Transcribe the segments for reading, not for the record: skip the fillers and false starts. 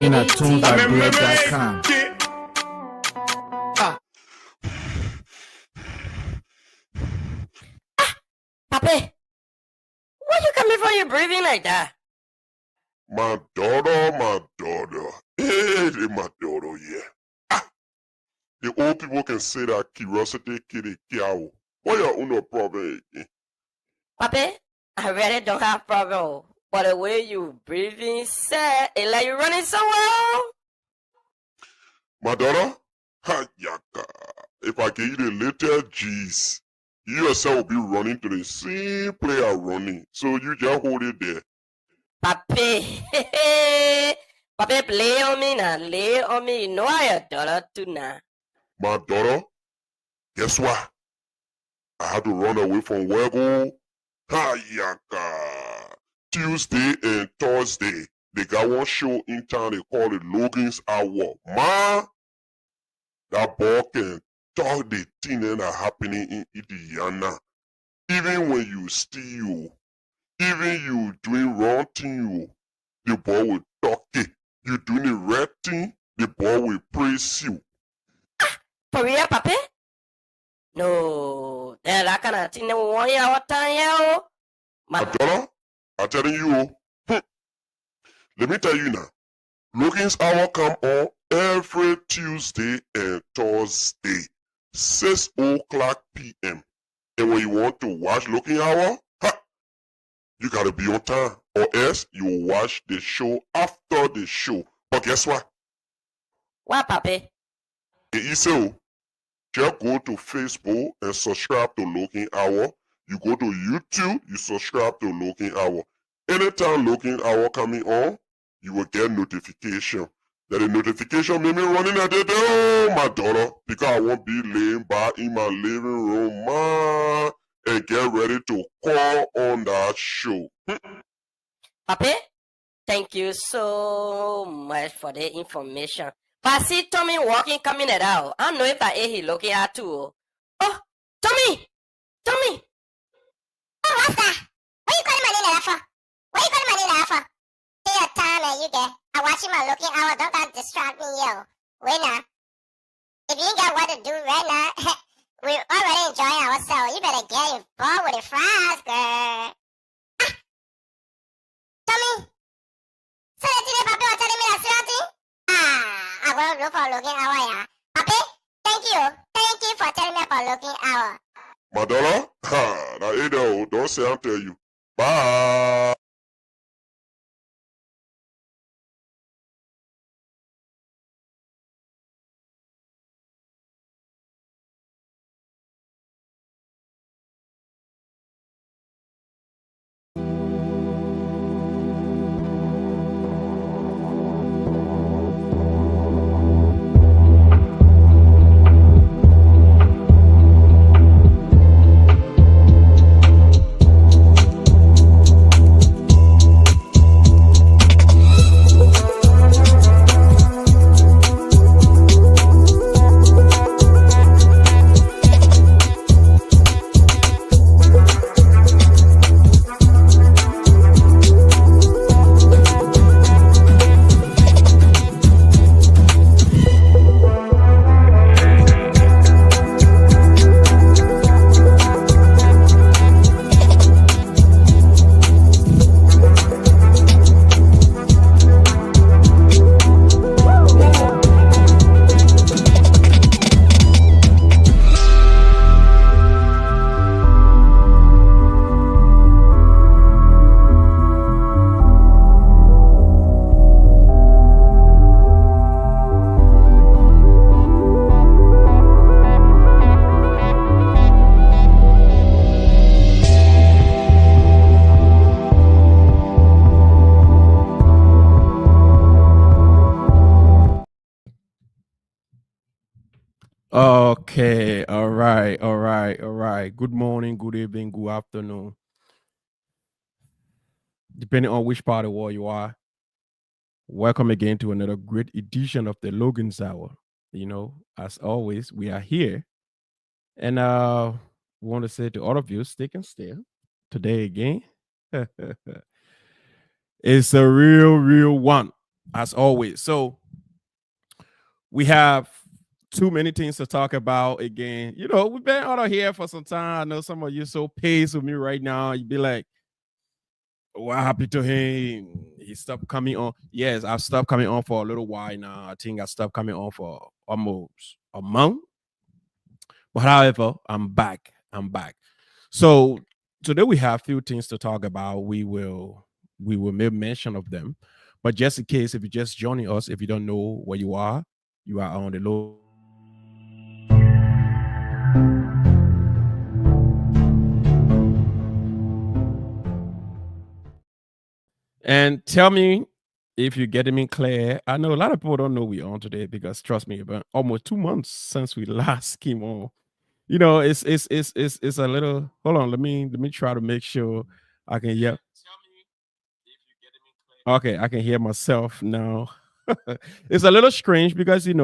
In at tunesbybeer.com. Papi, why you coming for your breathing like that? My daughter. Hey, my daughter, yeah. The old people can say that curiosity kill the cow. What your own problem again? Papi, I really don't have problem. But the way you breathing, sir, it like you running somewhere. My daughter? Ha, yaka. If I give you the little G's, you yourself will be running to the same player running. So you just hold it there. Papi, Papi, play on me now, lay on me. You know I your daughter too now. My daughter, guess what? I had to run away from Wego. Ha, yaka. Tuesday and Thursday, they got one show in town they call it Logan's Hour. Man, that boy can talk the thing that are happening in Indiana. Even when you steal, even you doing wrong thing, the boy will talk it. You doing the right thing, the boy will praise you. For real, Papi? No, that kind of thing that we want you all time, yeah. My daughter, I'm telling you, let me tell you now. Logan's Hour come on every Tuesday and Thursday, 6 o'clock p.m. And when you want to watch Logan Hour, you gotta be on time, or else you watch the show after the show. But guess what? What, Papi? Just go to Facebook and subscribe to Logan Hour. You go to YouTube, you subscribe to Logan Hour. Anytime Logan Hour coming on, you will get notification. That the notification made me running at the door, my daughter, because I won't be laying back in my living room, man, and get ready to call on that show. Papi, thank you so much for the information. But I see Tommy walking, coming it out. I don't know if that he looking at too. Oh, Tommy! Tommy! Oh, what's that? What you calling my name like that for? What you calling my name like that for? Take your time and you get. I'm watching my Looking Hour. Don't got distract me, yo. Wait now. If you ain't got what to do right now, we're already enjoying ourselves. You better get involved with the fries, girl. Tommy? So you today, Papi, was telling me that seriously? I'm going to look for Looking Hour, yeah. Papi, thank you. Thank you for telling me about Looking Hour. My daughter, now Ada, don't say I'll tell you. Bye. Okay, all right. Good morning, good evening, good afternoon. Depending on which part of the world you are. Welcome again to another great edition of the Logan's Hour. You know, as always, we are here. And we want to say to all of you, stick and still. Today again, it's a real one. as always. So we have too many things to talk about again. We've been out of here for some time. I know some of you so pissed with me right now. You'd be like, what happened to him? He stopped coming on. Yes, I've stopped coming on for a little while now. I think I stopped coming on for almost a month. But however, I'm back. I'm back. So today we have a few things to talk about. We will make mention of them. But just in case, if you're just joining us, if you don't know where you are on the low. And tell me if you're getting me clear. I know a lot of people don't know we're on today because trust me, but almost 2 months since we last came on. It's a little. Hold on, let me try to make sure I can hear. Okay, I can hear myself now. It's a little strange because it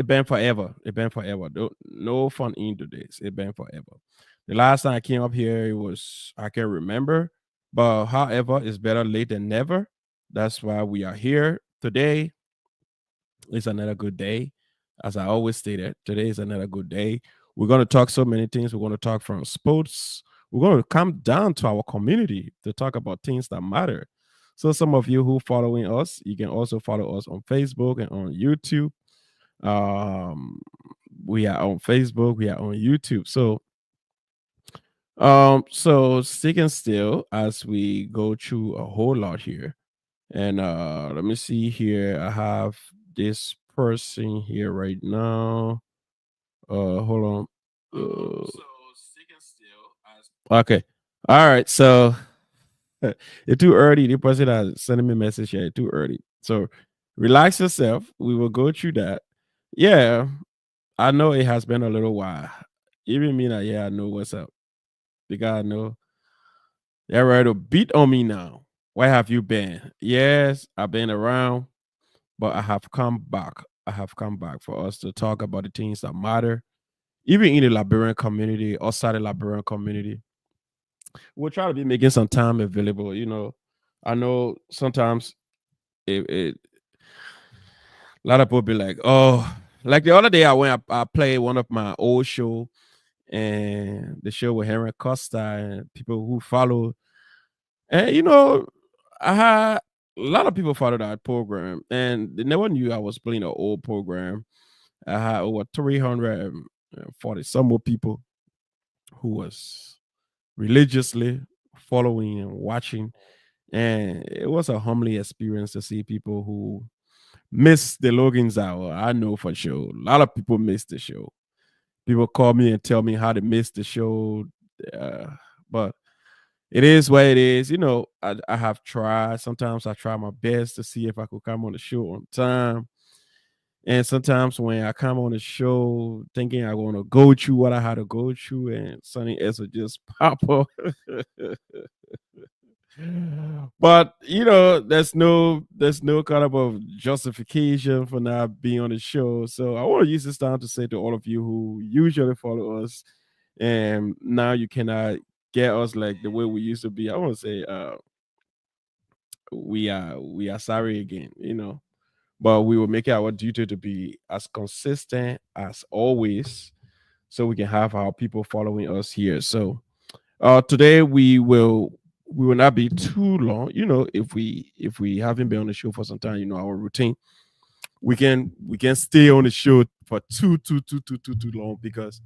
been forever. It been forever. No fun into this. It been forever. The last time I came up here, it was I can remember. But however, it's better late than never. That's why we are here today. It's another good day. As I always stated, today is another good day. We're going to talk so many things. We're going to talk from sports. We're going to come down to our community to talk about things that matter. So some of you who following us, you can also follow us on Facebook and on YouTube. Um, we are on Facebook, we are on YouTube. So sticking still as we go through a whole lot here. And let me see here. I have this person here right now. Hold on. Okay. All right. So it's too early. The person that sending me a message here, too early. So relax yourself. We will go through that. Yeah, I know it has been a little while. Even me, that yeah, I know what's up. Because I know they're ready to beat on me now. Where have you been? Yes, I've been around, but I have come back. I have come back for us to talk about the things that matter, even in the Liberian community, outside the Liberian community. We'll try to be making some time available. I know sometimes it a lot of people be like, oh, like the other day I played one of my old show and the show with Henry Costa and people who follow. And I had a lot of people follow that program, and they never knew I was playing an old program. I had over 340 some more people who was religiously following and watching, and it was a humbling experience to see people who miss the Logan's hour. I know for sure a lot of people miss the show. People call me and tell me how they missed the show, uh, but it is what it is. I have tried. Sometimes I try my best to see if I could come on the show on time. And sometimes when I come on the show thinking I want to go through what I had to go through, and something else will just pop up. But there's no kind of justification for not being on the show. So I want to use this time to say to all of you who usually follow us, and now you cannot get us like the way we used to be. I want to say we are sorry again, but we will make it our duty to be as consistent as always, so we can have our people following us here. So today we will not be too long. If we haven't been on the show for some time, our routine, we can stay on the show for too long, because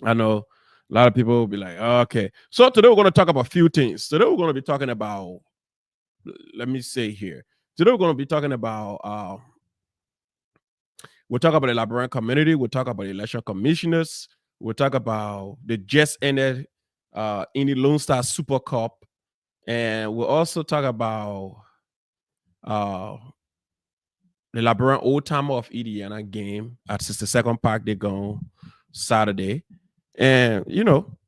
I know a lot of people will be like, oh, okay. So today we're going to talk about a few things. Today we're going to be talking about, let me say here. Today we're going to be talking about, we'll talk about the Liberian community. We'll talk about election commissioners. We'll talk about the just ended in the Lone Star Super Cup. And we'll also talk about uh, the Liberian Old Timer of Indiana game at 62nd Park. They're going Saturday. And,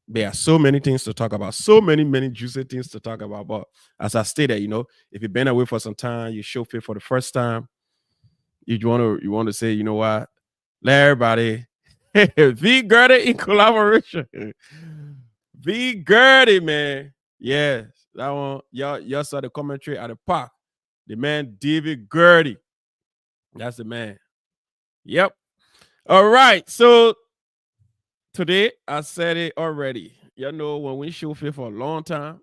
there are so many things to talk about, so many juicy things to talk about. But as I stated, if you've been away for some time, you show fit for the first time, you want to say, you know what, let everybody be Gertie in collaboration. Be Gertie, man. Yes, that one. Y'all saw the commentary at the park. The man David Gurdy. That's the man. Yep. All right. So today I said it already. You know, when we show fit for a long time,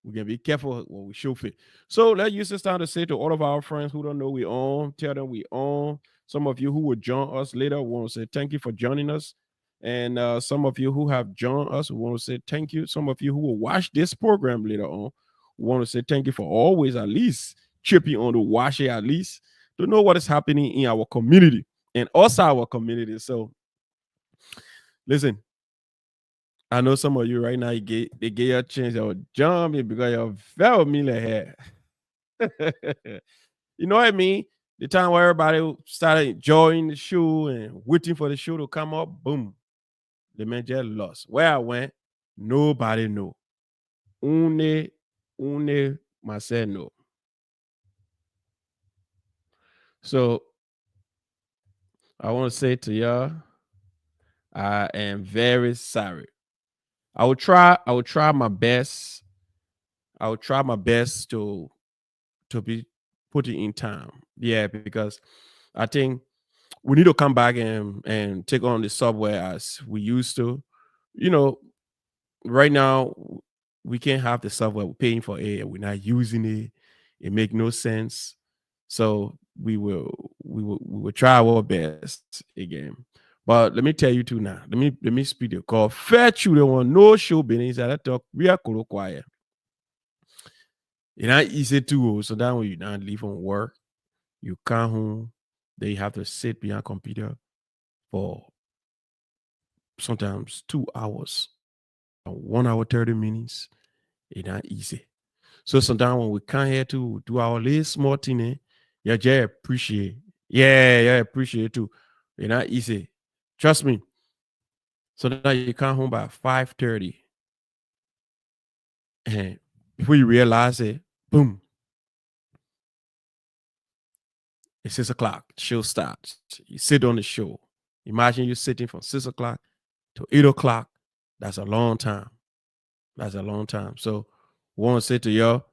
we can be careful when we show fit. So let's use this time to say to all of our friends who don't know we own, tell them we own. Some of you who will join us later, we want to say thank you for joining us. And some of you who have joined us, we want to say thank you. Some of you who will watch this program later on, we want to say thank you for always at least chipping on to watch it at least to know what is happening in our community and also our community. So listen, I know some of you right now, they get you a chance to jump in because you're very million hair. You know what I mean? The time where everybody started enjoying the show and waiting for the show to come up, boom, the man just lost. Where I went, nobody know. Une myself know. So I want to say to y'all, I am very sorry. I will try my best. I will try my best to be putting in time. Yeah, because I think we need to come back and take on the subway as we used to. You know, right now we can't have the software we're paying for it and we're not using it. It make no sense. So we will try our best again. But let me tell you too now. Let me speak the call. Fair children want no show business. I talk we are quiet. It's not easy to so that when you not leave from work, you come home, then you have to sit behind computer for sometimes 2 hours and 1 hour 30 minutes. It's not easy. So sometimes when we come here to do our little small thing, you just appreciate. Yeah, yeah, appreciate too. It's not easy. Trust me. So that you come home by 5:30. And before you realize it, boom, it's 6 o'clock. The show starts. You sit on the show. Imagine you sitting from 6 o'clock to 8 o'clock. That's a long time. That's a long time. So we want to say to y'all,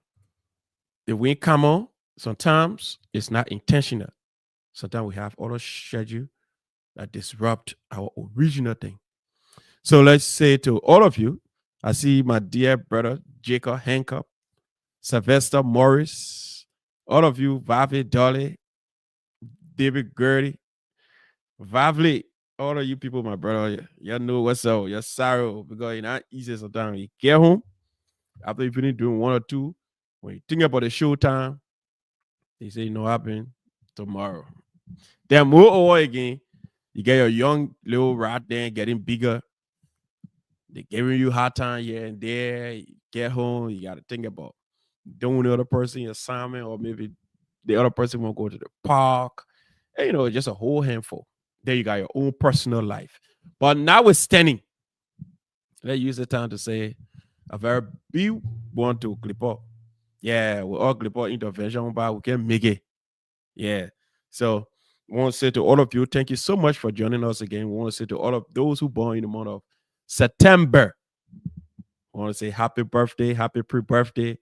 if we come on, sometimes it's not intentional. Sometimes we have other schedule that disrupt our original thing. So let's say to all of you, I see my dear brother Jacob Hancock, Sylvester Morris, all of you, Vavi Dolly, David Gurdy, Vavli, all of you people, my brother, y'all know what's up. You're sorrow because it's not easy sometimes. You get home after you finish doing one or two. When you think about the show time, they say, no, happen tomorrow. Then more over again. You get your young little rat there getting bigger. They giving you hard time here and there. You get home, you got to think about doing the other person assignment, or maybe the other person won't go to the park. And, just a whole handful. There you got your own personal life. But notwithstanding, let's use the time to say a very big one to clip up. Yeah, we all clip up intervention, but we can make it. Yeah. So we want to say to all of you, thank you so much for joining us again. We want to say to all of those who born in the month of September, I want to say happy birthday, happy pre-birthday,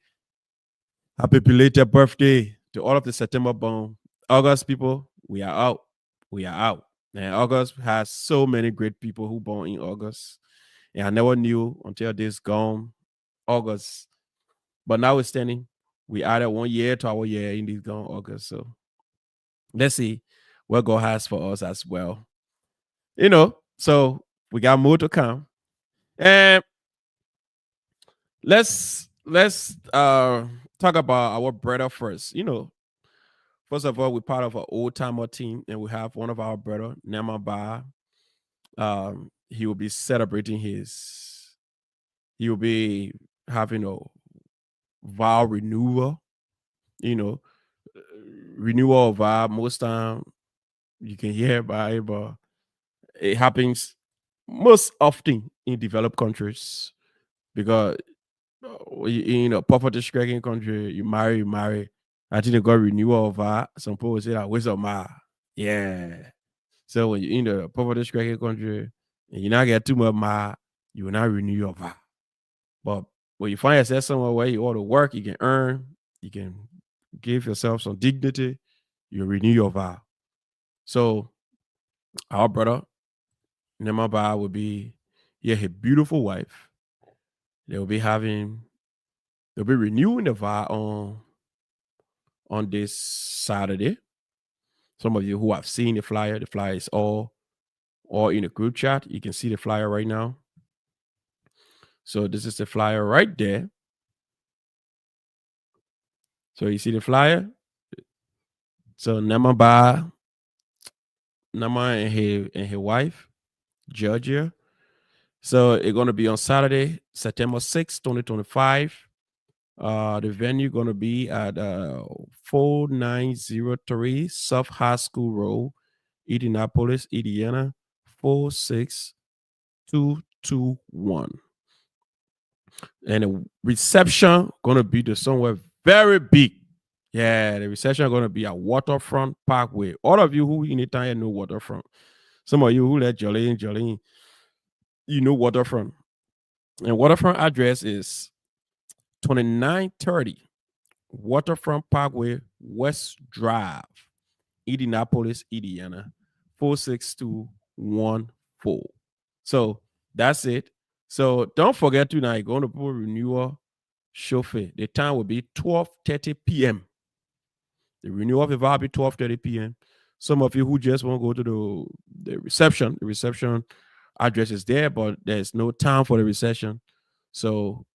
happy belated birthday to all of the September born. August people, we are out. We are out. And August has so many great people who born in August. And I never knew until this gone August. But notwithstanding, we added 1 year to our year in this gone August. So let's see what God has for us as well. So we got more to come. And let's talk about our brother first. First of all, we're part of an old timer team, and we have one of our brother, Nema Ba. He will be celebrating he will be having a vow renewal, you know, renewal of vow. Most time you can hear about it, but it happens most often in developed countries because poverty stricken country, you marry. I think they got renewal of that. Some people say that where's my yeah. So when you're in the poverty stricken country and you not get too much you will not renew your VAT. But when you find yourself somewhere where you ought to work, you can earn, you can give yourself some dignity, you renew your vow. So our brother Nemaba will be his beautiful wife. They'll be having they'll be renewing the vow on this Saturday. Some of you who have seen the flyer is all in the group chat. You can see the flyer right now. So this is the flyer right there. So you see the flyer. So Nama and his wife, Georgia. So it's gonna be on Saturday, September 6th, 2025. The venue gonna be at 4903 South High School Road, Indianapolis, Indiana, 46221. And the reception gonna be to somewhere very big. Yeah, the reception gonna be at Waterfront Parkway. All of you who in the town know Waterfront. Some of you who let Jolene, you know Waterfront. And Waterfront address is 2930 Waterfront Parkway, West Drive, Indianapolis, Indiana, 46214. So that's it. So don't forget tonight, going to put renewal chauffeur. The time will be 12:30 p.m. The renewal of the vow will be 12:30 p.m. Some of you who just want to go to the reception address is there, but there's no time for the reception. So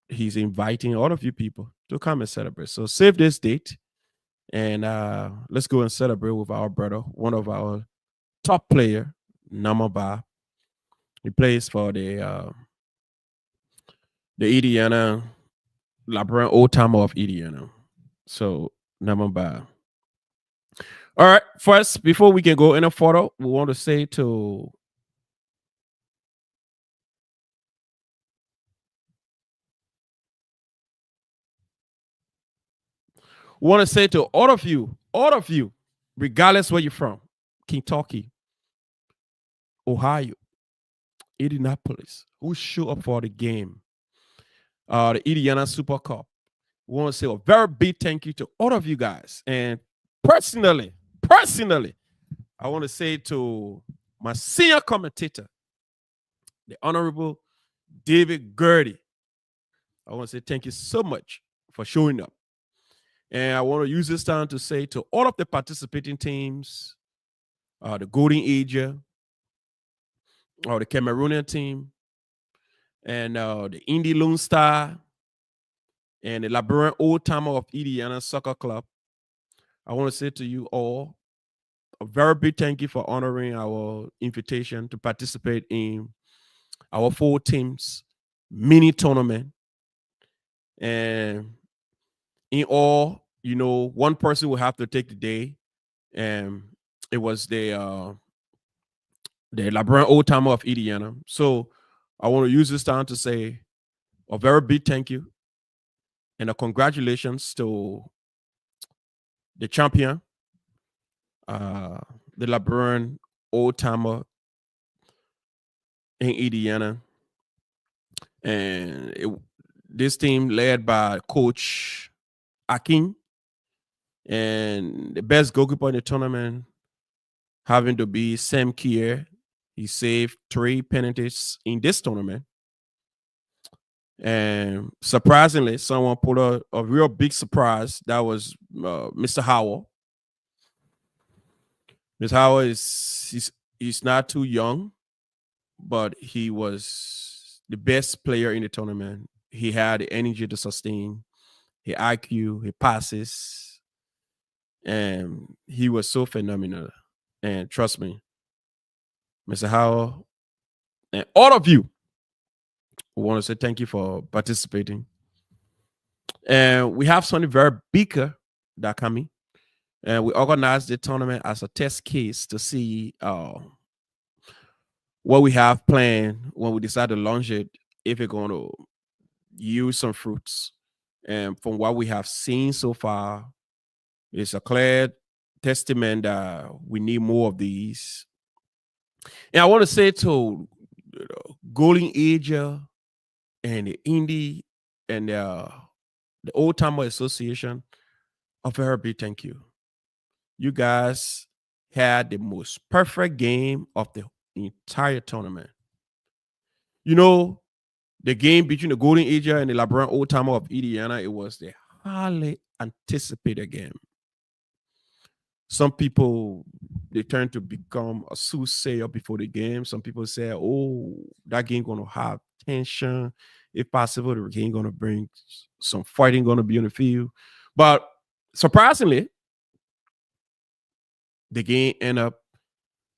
he's inviting all of you people to come and celebrate. So save this date and let's go and celebrate with our brother, one of our top player, Namaba. He plays for the Indiana LeBron Old Timer of Indiana. So Namaba. All right, first, before we can go any further, we want to say to all of you, regardless where you're from, Kentucky, Ohio, Indianapolis, who show up for the game, the Indiana Super Cup. We want to say a very big thank you to all of you guys. And personally, I want to say to my senior commentator, the Honorable David Gertie. I want to say thank you so much for showing up. And I want to use this time to say to all of the participating teams, the Golden Ager, or the Cameroonian team, and the Indy Lone Star, and the Labrador Old Timer of Indiana Soccer Club. I want to say to you all a very big thank you for honoring our invitation to participate in our 4 teams mini tournament. And in all, one person will have to take the day. And it was the LeBron Old Timer of Indiana. So I want to use this time to say a very big thank you and a congratulations to the champion, the LeBron Old Timer in Indiana. And this team led by Coach Akin, and the best goalkeeper in the tournament having to be Sam Kier. He saved 3 penalties in this tournament. And surprisingly, someone put a real big surprise. That was Mr. Howell. Mr. Howell he's not too young, but he was the best player in the tournament. He had the energy to sustain, his IQ, his passes, and he was so phenomenal. And trust me, Mr. Howell, and all of you, we want to say thank you for participating. And we have something very bigger that coming. And we organized the tournament as a test case to see what we have planned when we decide to launch it, if it's going to yield some fruits. And from what we have seen so far, it's a clear testament that we need more of these. And I want to say to Golden Ager and the Indie and the Old Timer Association, a very big thank you. You guys had the most perfect game of the entire tournament. You know, the game between the Golden Age and the LeBron Old Timer of Indiana, it was the highly anticipated game. Some people they tend to become a soothsayer before the game. Some people say, "Oh, that game gonna have tension. If possible, the game gonna bring some fighting gonna be on the field." But surprisingly, the game ended up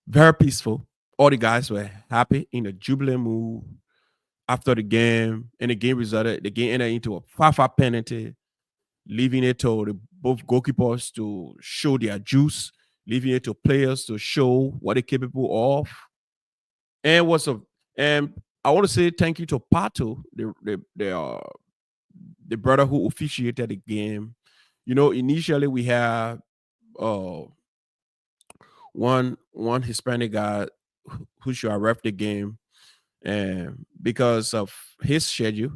very peaceful. All the guys were happy in a jubilant mood after the game, and the game resulted. The game ended into a 5-5 penalty, leaving it to both goalkeepers to show their juice, leaving it to players to show what they're capable of. And and I want to say thank you to Pato, the brother who officiated the game. You know, initially we had uh one Hispanic guy who should have ref the game, and because of his schedule,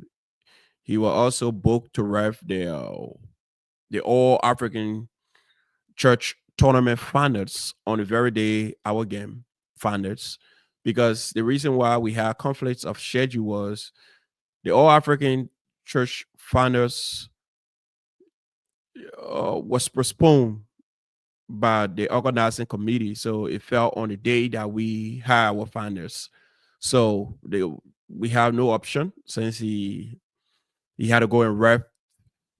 he was also booked to ref the All African Church tournament finals on the very day our game finals. Because the reason why we had conflicts of schedule was the All African Church finals was postponed by the organizing committee, so it fell on the day that we had our finals. So we have no option since he had to go and rep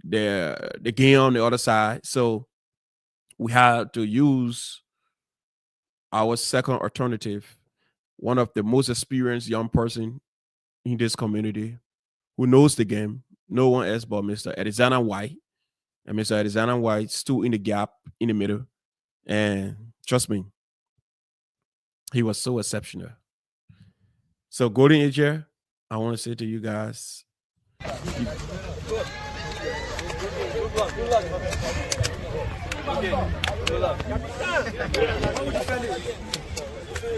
the game on the other side. So we had to use our second alternative, one of the most experienced young person in this community who knows the game. No one else but Mr. Arizona White. And Mr. Arizona White stood in the gap in the middle. And trust me, he was so exceptional. So Golden Age, I want to say to you guys,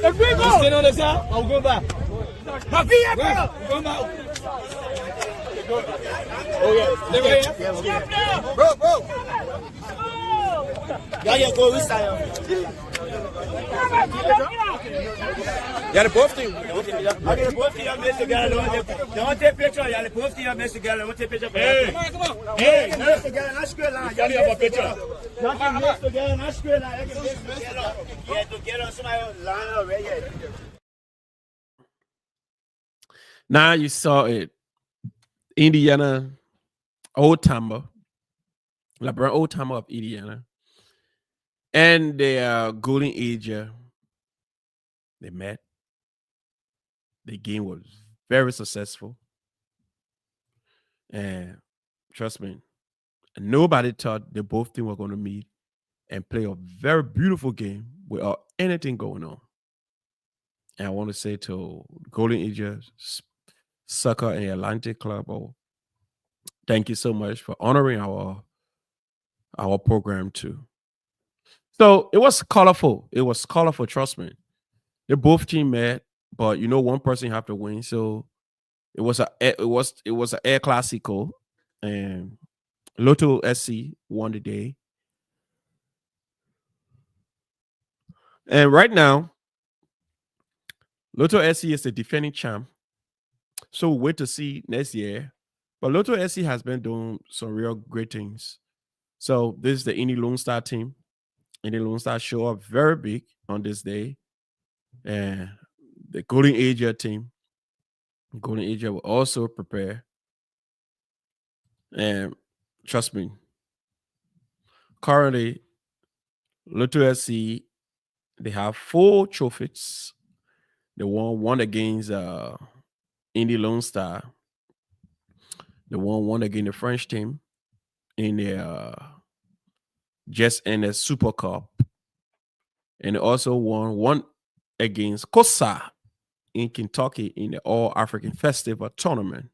If we go, stay on the side, I'll go back. Go back. Oh yeah, stay right here. Bro. Yeah, go this side. Yeah, the both team. I get both team mess together. Don't take picture. Yeah, the both team mess together. Don't take picture. Hey, come on. Hey, mess together. Not square line. You have a picture. Don't mess together. Not square line. You can mess together. Yeah, together. Somebody line up right here. now you saw it. Indiana Old Timer, LeBron Old Timer of Indiana, and the Golden Age, they met. The game was very successful. And trust me, nobody thought the both teams were going to meet and play a very beautiful game without anything going on. And I want to say to Golden Age Soccer and Atlantic Club, thank you so much for honoring our program too. So it was colorful. It was colorful, trust me. They both team met, but you know one person have to win. So it was an air classico, and Lotto SC won the day. And right now, Lotto SC is the defending champ. So we'll wait to see next year. But Lotto SC has been doing some real great things. So this is the Indy Lone Star team. Indy Lone Star show up very big on this day. And the Golden Age team, Golden Age will also prepare. And trust me, currently, Lotto SC, they have 4 trophies. They won one against Indy Lone Star. They won one against the French team in the just in the Super Cup. And they also won one against Kosa in Kentucky in the All African Festival tournament.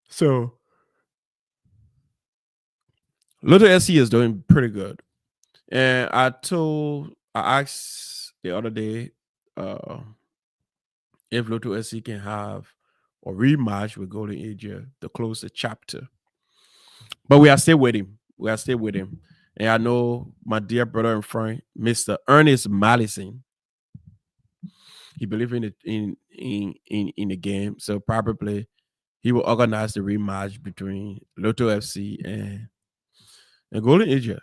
So Little SC is doing pretty good. And I asked the other day if Lotto SC can have a rematch with Golden Age to close the chapter. But we are still with him. We are still with him. And I know my dear brother and friend, Mr. Ernest Mallison, he believes in it in the game. So probably he will organize the rematch between Lotto FC and Golden Eagle.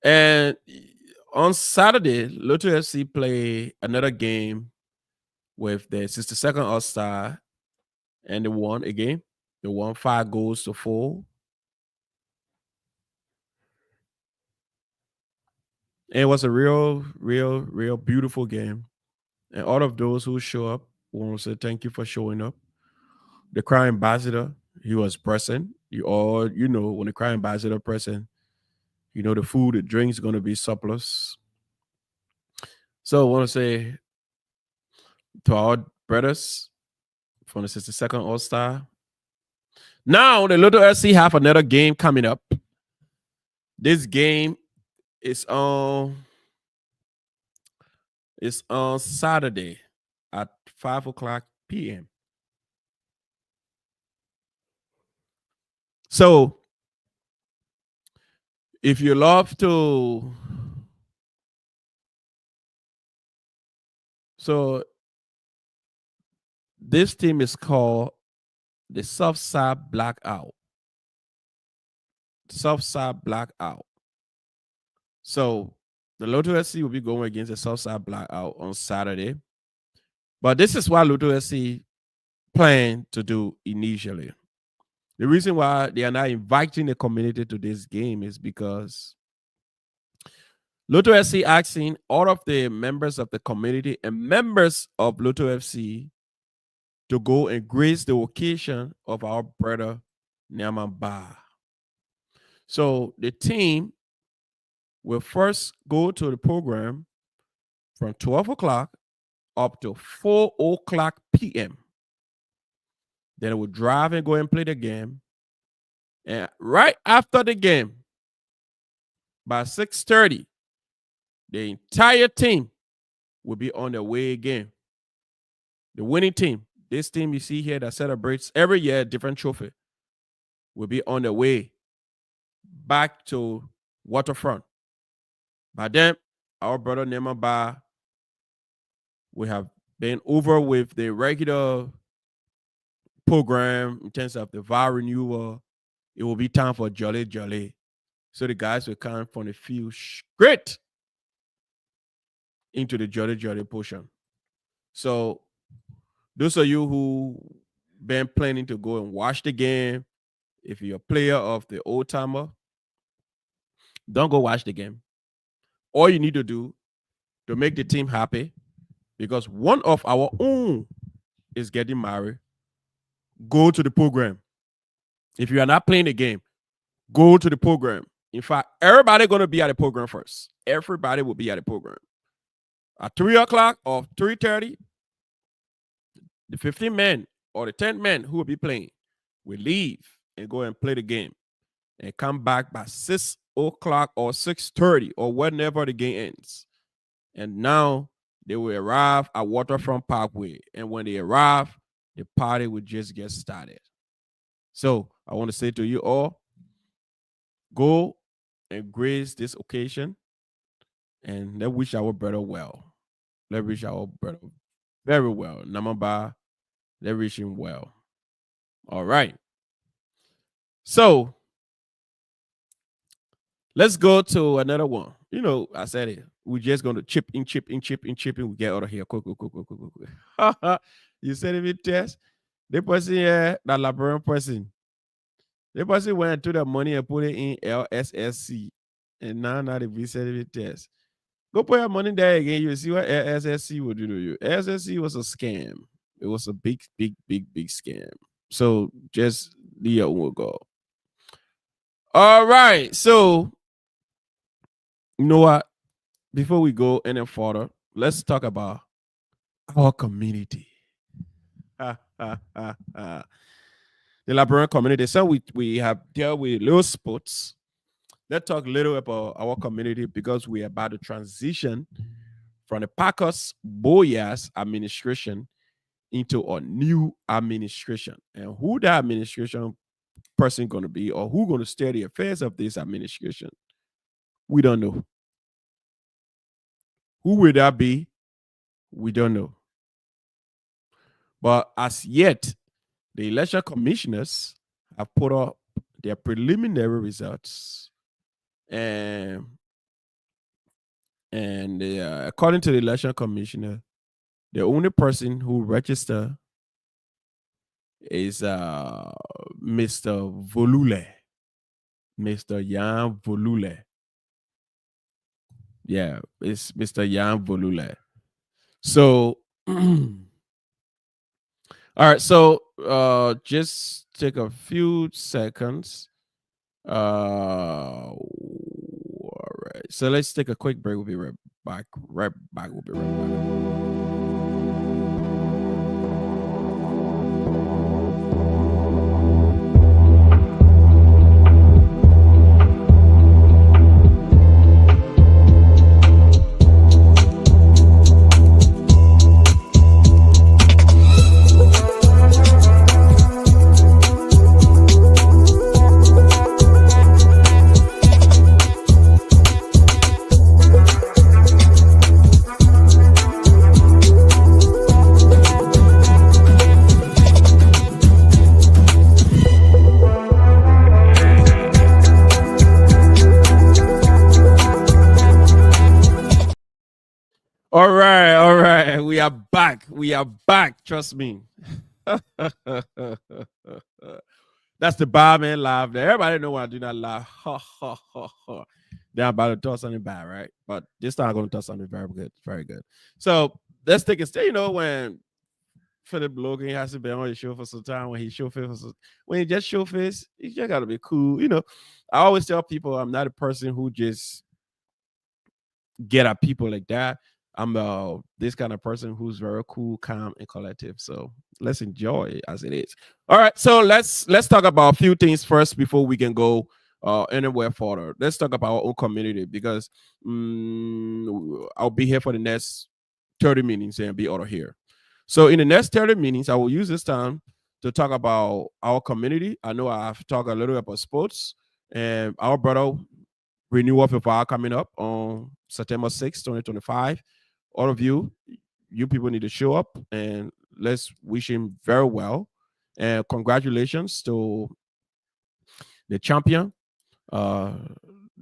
And on Saturday, Lotto FC play another game with the 62nd All Star, and they won again. They won 5 goals to 4. And it was a real beautiful game. And all of those who show up, we want to say thank you for showing up. The crime ambassador, he was present. You know, when the crime ambassador present, you know the food, the drinks going to be surplus. So I want to say to our brothers from the 62nd All Star. Now the Lotto FC have another game coming up. This game is on Saturday at 5 o'clock p.m. So if you love to, so this team is called the Southside Blackout. Southside Blackout. So the Lotto SC will be going against the Southside Blackout on Saturday. But this is what Lotto SC planned to do initially. The reason why they are not inviting the community to this game is because Lotto FC asking all of the members of the community and members of Lotto FC to go and grace the occasion of our brother Nyaman Ba. So the team will first go to the program from 12 o'clock up to 4 o'clock p.m. Then it will drive and go and play the game. And right after the game, by 6:30, the entire team will be on their way again. The winning team, this team you see here that celebrates every year a different trophy, will be on their way back to Waterfront. By then, our brother Neymar Ba will have been over with the regular program in terms of the VAR renewal. It will be time for Jolly Jolly. So the guys will come from the field straight into the Jolly Jolly portion. So those of you who been planning to go and watch the game, if you're a player of the old timer, don't go watch the game. All you need to do to make the team happy, because one of our own is getting married, go to the program. If you are not playing the game, go to the program. In fact, everybody going to be at the program first. Everybody will be at the program. At 3 o'clock or 3:30, the 15 men or the 10 men who will be playing will leave and go and play the game and come back by 6 o'clock or 6:30 or whenever the game ends. And now they will arrive at Waterfront Parkway. And when they arrive, the party will just get started. So I want to say to you all, go and grace this occasion and let's wish our brother well. Let's wish our brother very well. Namamba, let's wish him well. All right. So let's go to another one. You know, I said it. We're just going to chip in. We get out of here. Quick. You said it, test. The person here, that Labrador person. The person went to the money and put it in LSSC. And now the visa test. Go put your money there again. You see what LSSC will do to you. LSSC was a scam. It was a big scam. So just leave your own go. All right. So, you know what? Before we go any further, let's talk about our community. The Liberian community. So we have dealt with little sports. Let's talk a little about our community because we are about to transition from the Packers Boyas administration into a new administration. And who the administration person going to be or who's going to steer the affairs of this administration. We don't know. Who will that be? We don't know. But as yet, the election commissioners have put up their preliminary results, and according to the election commissioner, the only person who registered is Mr. Volule, Mr. Jan Volule. Yeah, it's Mr. Jan Volule. So, all right. So, just take a few seconds. All right. So let's take a quick break. We'll be right back. Right back. We'll be right back. All right. We are back. Trust me. That's the barman laugh there. Everybody know when I do not laugh. Ha ha ha ha. They're about to talk something bad, right? But this time I'm going to talk something very good. Very good. So let's take a stay. You know, when Philip Logan hasn't been on the show for some time, when he just show face, he just gotta be cool. You know, I always tell people I'm not a person who just get at people like that. I'm this kind of person who's very cool, calm, and collective. So let's enjoy it as it is. All right, so let's talk about a few things first before we can go anywhere further. Let's talk about our own community because I'll be here for the next 30 minutes and be out of here. So in the next 30 minutes, I will use this time to talk about our community. I know I've talked a little about sports and our brother renewal of our coming up on September 6th, 2025. All of you people need to show up and let's wish him very well. And congratulations to the champion, the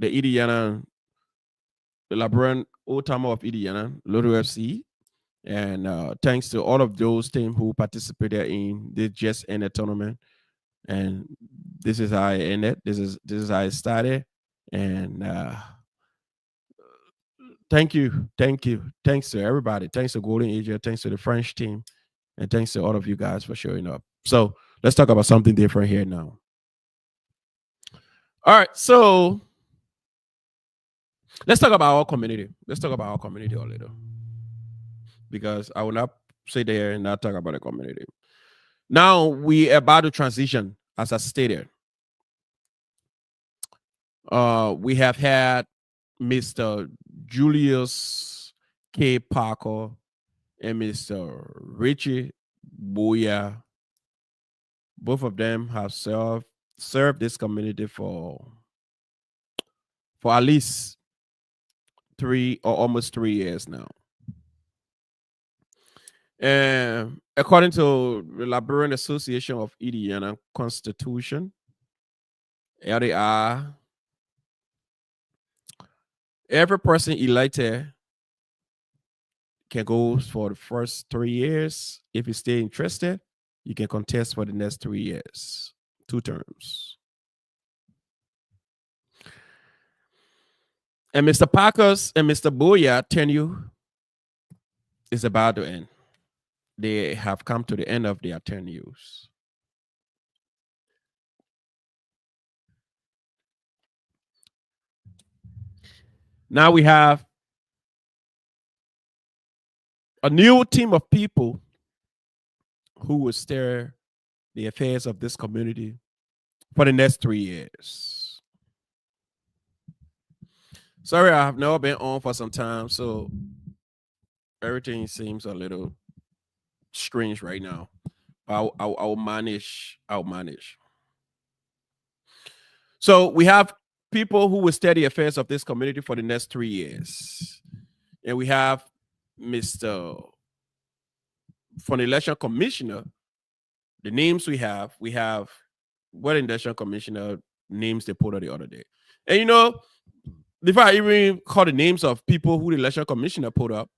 Indiana, the LeBron Old Timer of Indiana, Lotto FC. And thanks to all of those teams who participated in this just ended tournament. And this is how I ended. This is how I started. And thank you. Thanks to everybody. Thanks to Golden Asia. Thanks to the French team. And thanks to all of you guys for showing up. So let's talk about something different here now. All right. So let's talk about our community. Let's talk about our community a little. Because I will not sit there and not talk about the community. Now we are about to transition, as I stated. We have had Mr. Julius K. Parker and Mr. Richie Boya. Both of them have served this community for at least 3 or almost 3 years now. And according to the Liberian Association of Indiana Constitution, LDR, every person elected can go for the first 3 years. If you stay interested, you can contest for the next 3 years, 2 terms. And Mr. Parker's and Mr. Boya tenure is about to end. They have come to the end of their tenures. Now we have a new team of people who will steer the affairs of this community for the next 3 years. Sorry, I have not been on for some time, so everything seems a little strange right now. I'll manage. So we have people who will study affairs of this community for the next 3 years. And we have Mr. for the election commissioner. The names we have what election commissioner names they put out the other day. And you know, before I even call the names of people who the election commissioner put up,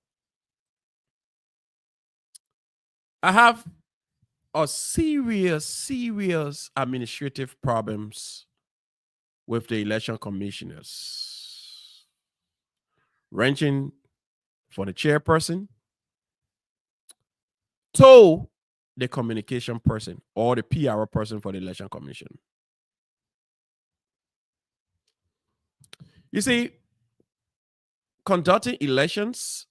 I have a serious administrative problems with the election commissioners, ranging for the chairperson to the communication person or the PR person for the election commission. You see, conducting elections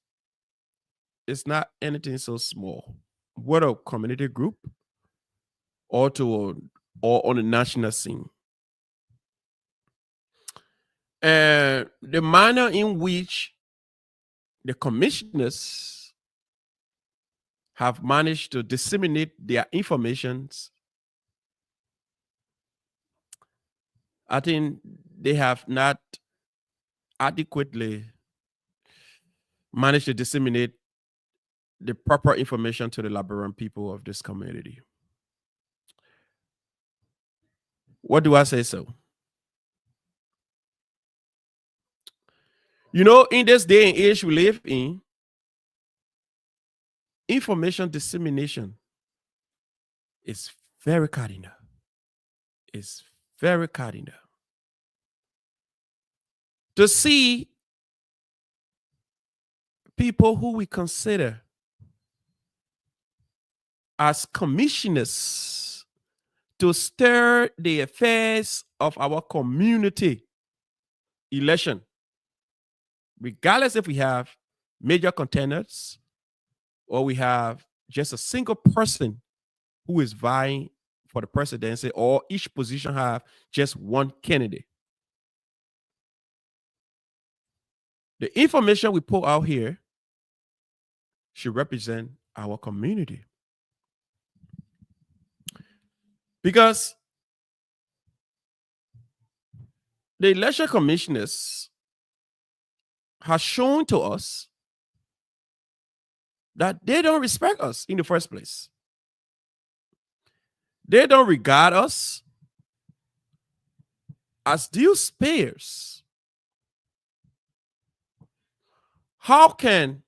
is not anything so small, whether a community group or or on a national scene. And the manner in which the commissioners have managed to disseminate their informations, I think they have not adequately managed to disseminate the proper information to the Liberian people of this community. What do I say so? You know, in this day and age we live in, information dissemination is very cardinal. It's very cardinal. To see people who we consider as commissioners to stir the affairs of our community election, regardless if we have major contenders or we have just a single person who is vying for the presidency, or each position have just one candidate. The information we put out here should represent our community. Because the election commissioners have shown to us that they don't respect us in the first place. They don't regard us as dues payers. How can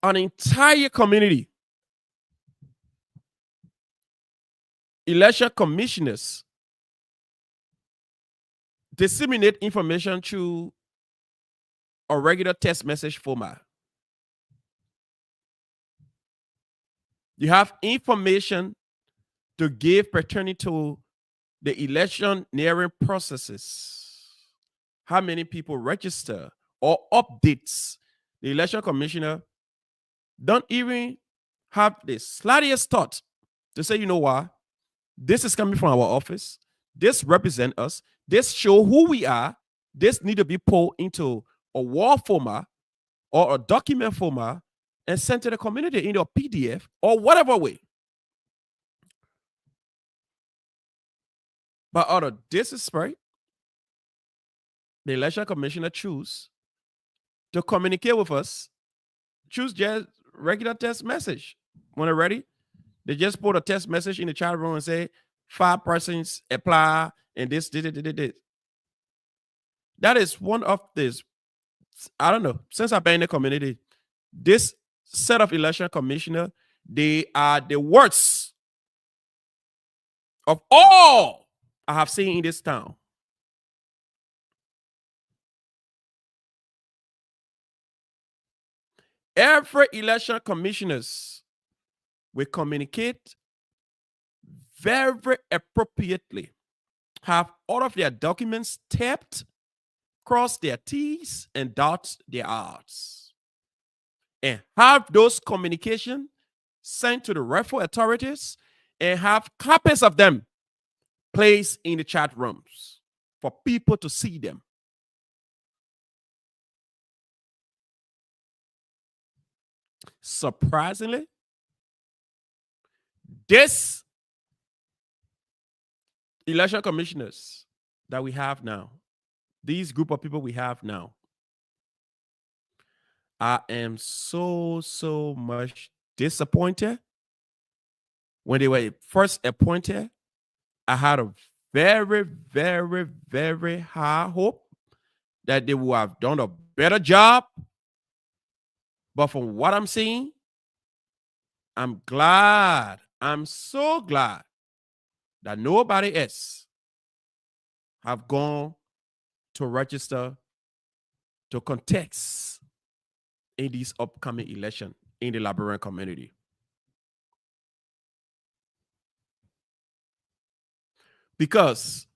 an entire community, election commissioners, disseminate information through a regular text message format? You have information to give pertaining to the electioneering processes. How many people register or updates? The election commissioner don't even have the slightest thought to say, you know what, this is coming from our office. This represents us. This show who we are. This need to be pulled into a wall format or a document format and sent to the community in a PDF or whatever way. But out of disrespect, the election commissioner choose to communicate with us, choose just regular text message. When they're ready, they just put a text message in the chat room and say 5 persons apply and this. That is one of this. I don't know. Since I've been in the community, this set of election commissioner, they are the worst of all I have seen in this town. Every election commissioners will communicate very appropriately, have all of their documents tapped, cross their T's and dot their R's, and have those communications sent to the rightful authorities and have copies of them placed in the chat rooms for people to see them. Surprisingly, this election commissioners that we have now, these group of people we have now, I am so much disappointed. When they were first appointed, I had a very high hope that they would have done a better job. But from what I'm seeing, I'm glad. I'm so glad that nobody else have gone to register to contest in this upcoming election in the Liberian community. Because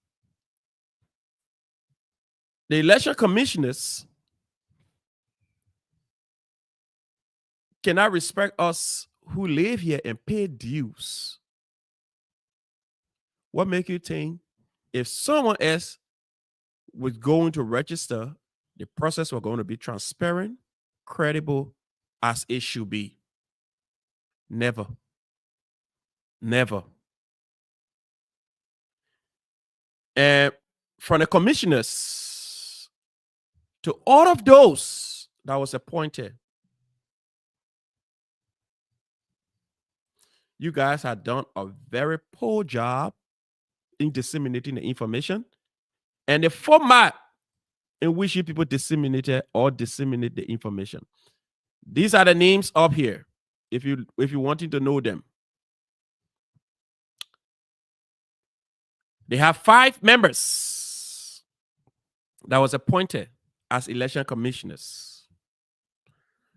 the election commissioners cannot respect us who live here and pay dues. What make you think if someone else was going to register, the process was going to be transparent, credible, as it should be? Never. Never. And from the commissioners to all of those that was appointed, you guys have done a very poor job in disseminating the information and the format in which you people disseminated or disseminate the information. These are the names up here, if you wanting to know them. They have 5 members that was appointed as election commissioners.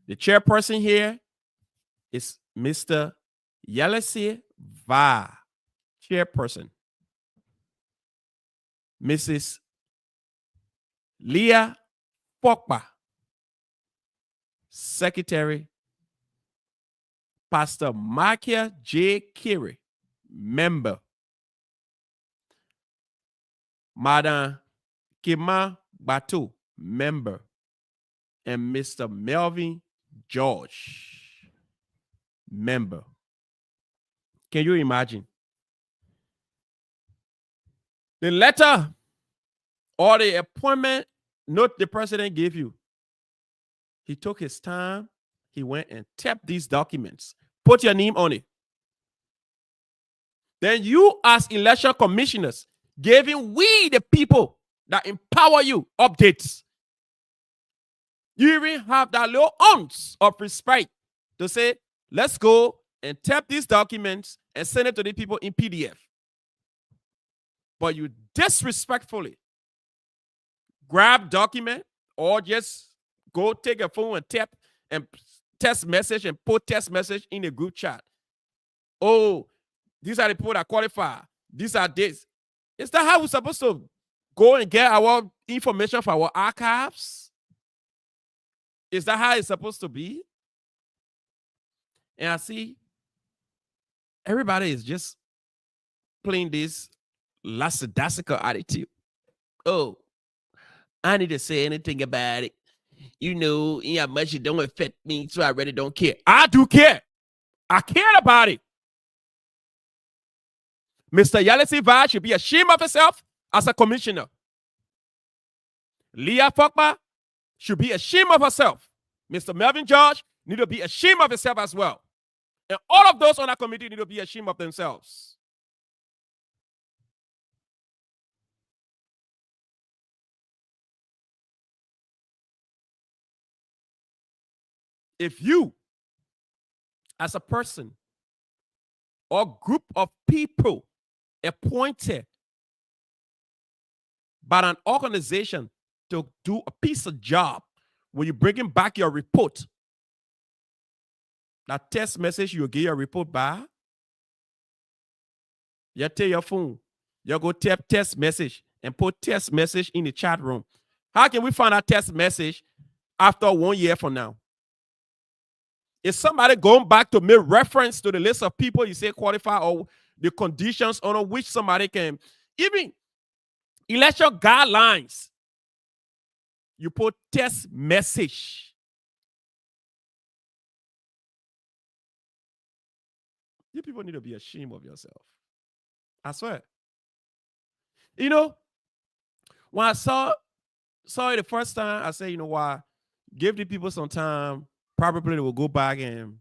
The chairperson here is Mr. Yalese Va, chairperson. Mrs. Leah Pokpa, secretary. Pastor Makia J. Kiri, member. Madam Kima Batu, member. And Mr. Melvin George, member. Can you imagine? The letter or the appointment note the president gave you, he took his time, he went and tapped these documents, put your name on it. Then you as election commissioners giving we the people that empower you updates. You even have that little ounce of respect to say, let's go and tap these documents and send it to the people in PDF. But you disrespectfully grab document or just go take a phone and tap and text message and put text message in a group chat. Oh, these are the people that qualify. These are this. Is that how we're supposed to go and get our information for our archives? Is that how it's supposed to be? And I see everybody is just playing this lackadaisical attitude. Oh, I need to say anything about it. You know, how much it don't affect me, so I really don't care. I do care. I care about it. Mr. Yalese Va should be ashamed of himself as a commissioner. Leah Fokpa should be ashamed of herself. Mr. Melvin George need to be ashamed of himself as well. And all of those on that committee need to be ashamed of themselves. If you, as a person or group of people appointed by an organization to do a piece of job, when you bring back your report, that text message you get your report by, you take your phone, you go tap text message and put text message in the chat room. How can we find that text message after 1 year from now? Is somebody going back to make reference to the list of people you say qualify or the conditions under which somebody can, even election guidelines, you put text message. You people need to be ashamed of yourself. I swear. You know, when I saw it the first time, I said, you know why? Give the people some time. Probably they will go back and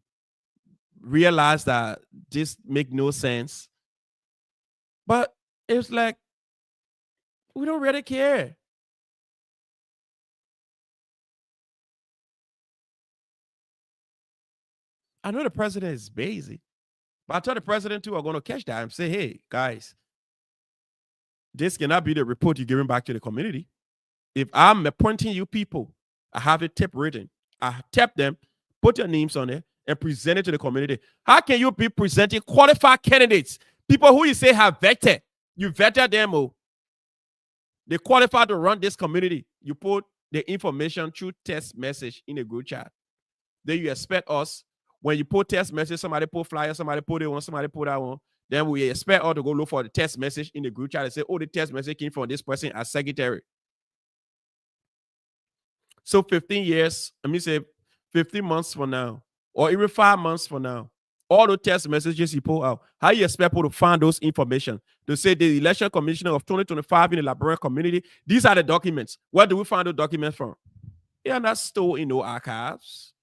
realize that this make no sense. But it's like we don't really care. I know the president is busy, but I told the president too, I'm going to catch that and say, hey, guys, this cannot be the report you're giving back to the community. If I'm appointing you people, I have a tip written. I tap them, put your names on it, and present it to the community. How can you be presenting qualified candidates, people who you say have vetted? You vetted them, oh. They qualify to run this community. You put the information through text message in a group chat. Then you expect us, when you put text message, somebody put flyer, somebody put it one, somebody put that one. Then we expect us to go look for the text message in the group chat and say, oh, the text message came from this person as secretary. So 15 years, let me say 15 months from now, or even 5 months from now, all the text messages you pull out, how you expect people to find those information? To say the election commissioner of 2025 in the Liberian community, these are the documents. Where do we find those documents from? They are not stored in no archives.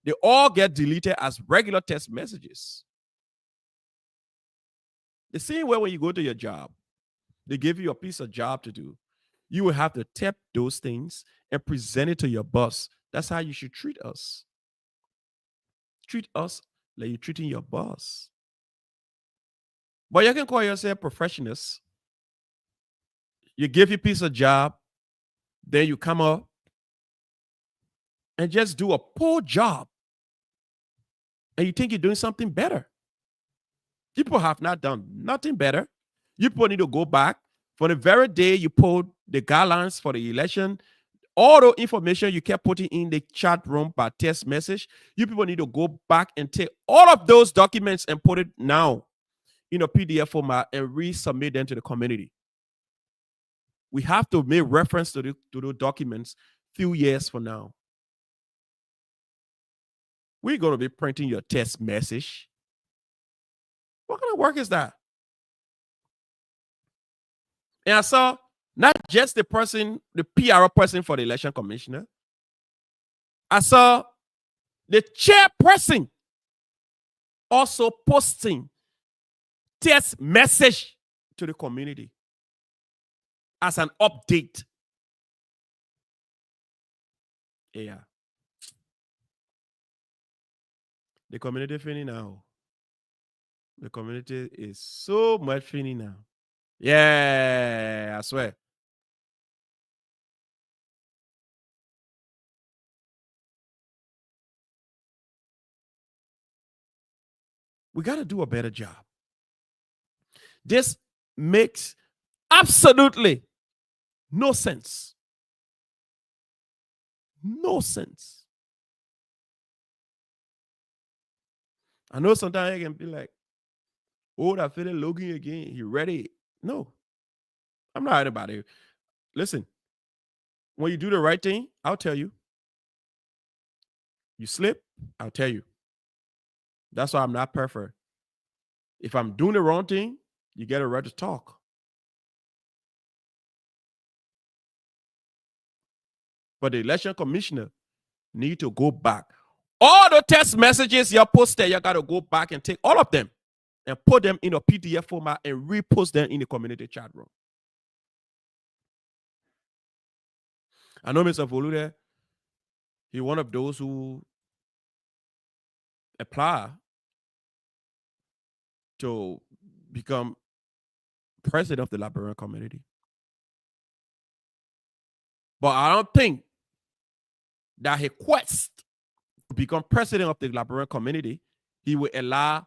They all get deleted as regular text messages. The same way when you go to your job, they give you a piece of job to do. You will have to tap those things and present it to your boss. That's how you should treat us. Treat us like you're treating your boss. But you can call yourself professionals. You give your piece of job, then you come up and just do a poor job. And you think you're doing something better. People have not done nothing better. You people need to go back. For the very day you put the guidelines for the election, all the information you kept putting in the chat room by text message, you people need to go back and take all of those documents and put it now in a PDF format and resubmit them to the community. We have to make reference to those documents few years from now. We're going to be printing your text message. What kind of work is that? And I saw not just the person, the PR person for the election commissioner. I saw the chairperson also posting text message to the community as an update. Yeah. The community feeling now. The community is so much feeling now. Yeah, I swear. We got to do a better job. This makes absolutely no sense. No sense. I know sometimes I can be like, oh, I feel Logan again. He ready? No, I'm not about it. Listen, when you do the right thing, I'll tell you. You slip, I'll tell you. That's why I'm not perfect. If I'm doing the wrong thing, you get a right to talk. But the election commissioner need to go back. All the text messages you posted, you got to go back and take all of them and put them in a PDF format and repost them in the community chat room. I know Mr. Volude, he's one of those who apply to become president of the Liberian community. But I don't think that he quest to become president of the Liberian community, he will allow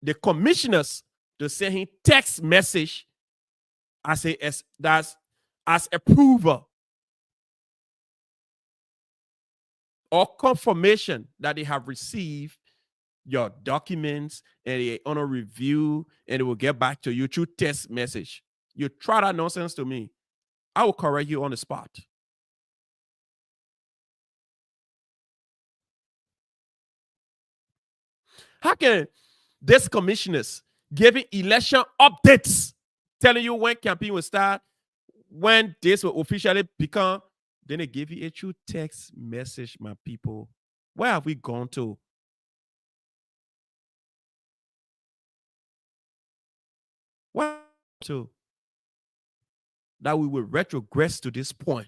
the commissioners to send him text message as approval or confirmation that they have received your documents and they on a review and they will get back to you through text message. You try that nonsense to me, I will correct you on the spot. How can these commissioners giving election updates telling you when campaign will start, when this will officially become. Then they give you a true text message, my people. Where have we gone to? Where to? That we will retrogress to this point.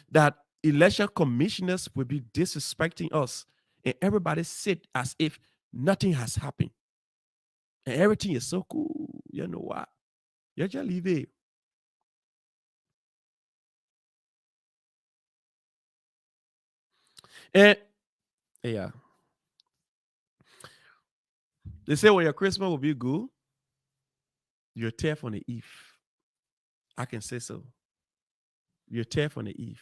That election commissioners will be disrespecting us, and everybody sit as if nothing has happened. And everything is so cool. You know what? You just leave it. And yeah. They say when your Christmas will be good, you're tough on the eve. I can say so. You're tough on the eve.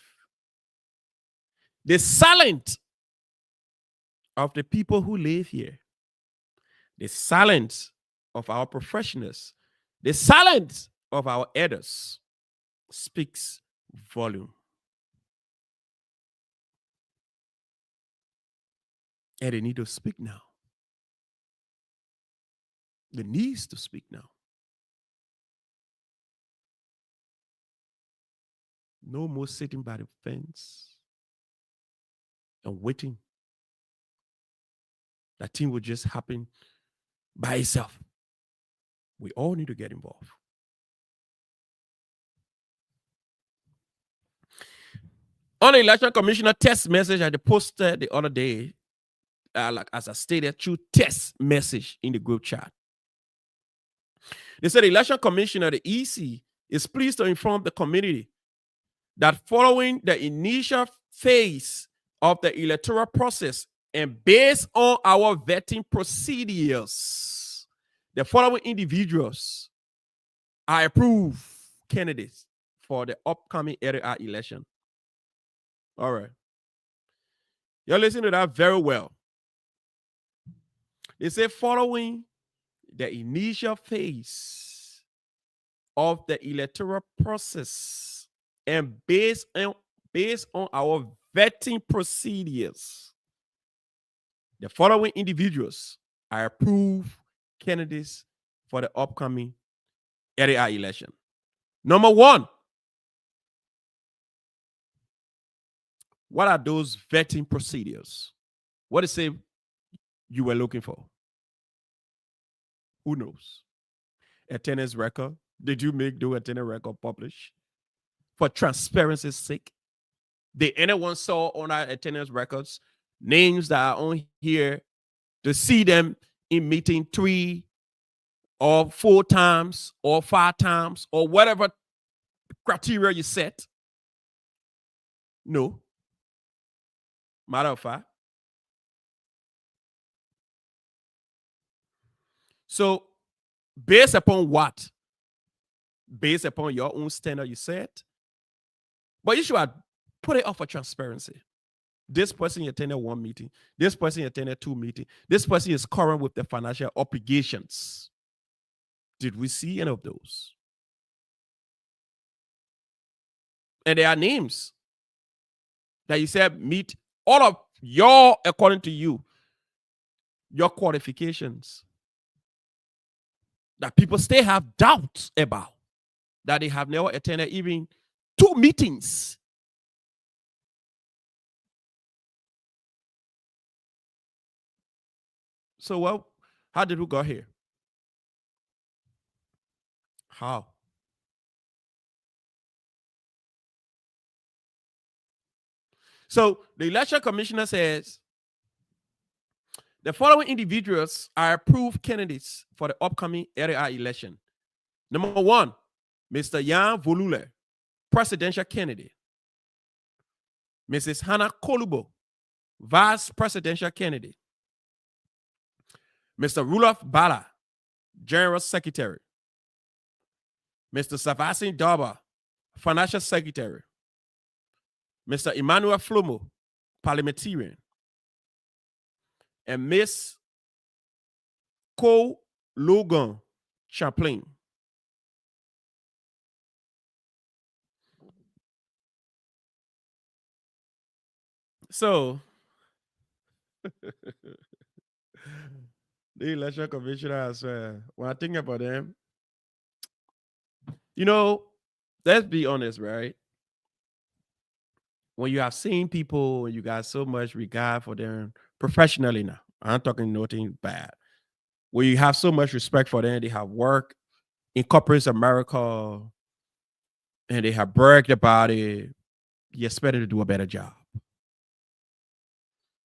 The silence of the people who live here, the silence of our professionals, the silence of our elders speaks volume. And they need to speak now. They need to speak now. No more sitting by the fence and waiting. That thing will just happen by itself. We all need to get involved. On the election commissioner text message I posted the other day, like as I stated, through text message in the group chat. They said the election commissioner, the EC, is pleased to inform the community that following the initial phase of the electoral process and based on our vetting procedures, the following individuals are approved candidates for the upcoming area election. All right. You're listening to that very well. They say following the initial phase of the electoral process and based on our vetting procedures, the following individuals are approved candidates for the upcoming area election. Number one, what are those vetting procedures? What is it you were looking for? Who knows? Attendance record. Did you make the attendance record publish? For transparency's sake, did anyone saw on our attendance records names that are on here to see them in meeting 3 or 4 times or 5 times or whatever criteria you set? No. Matter of fact. So, based upon what? Based upon your own standard you set. But you should put it up for transparency. This person attended 1 meeting. This person attended 2 meetings. This person is current with the financial obligations. Did we see any of those? And there are names that you said meet all of your, according to you, your qualifications. That people still have doubts about. That they have never attended even 2 meetings. So, well, how did we go here? How? So, the election commissioner says the following individuals are approved candidates for the upcoming area election. Number 1, Mr. Jan Volule, presidential candidate. Mrs. Hannah Kolubo, vice presidential candidate. Mr. Rudolph Bala, general secretary. Mr. Savasin Darba, financial secretary. Mr. Emmanuel Flomo, parliamentarian. And Miss Logan Chaplain. So, The election commissioner as well. When I think about them, you know, let's be honest, right? When you have seen people, you got so much regard for them professionally now. I'm talking nothing bad. When you have so much respect for them, they have worked in corporate America and they have bragged about it. You expect them to do a better job.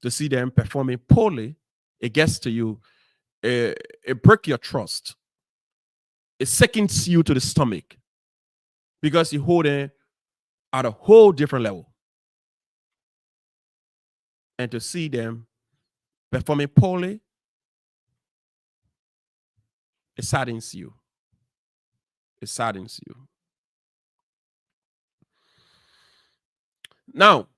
To see them performing poorly, it gets to you. It breaks your trust. It sickens you to the stomach because you hold them at a whole different level. And to see them performing poorly, it saddens you. It saddens you. Now,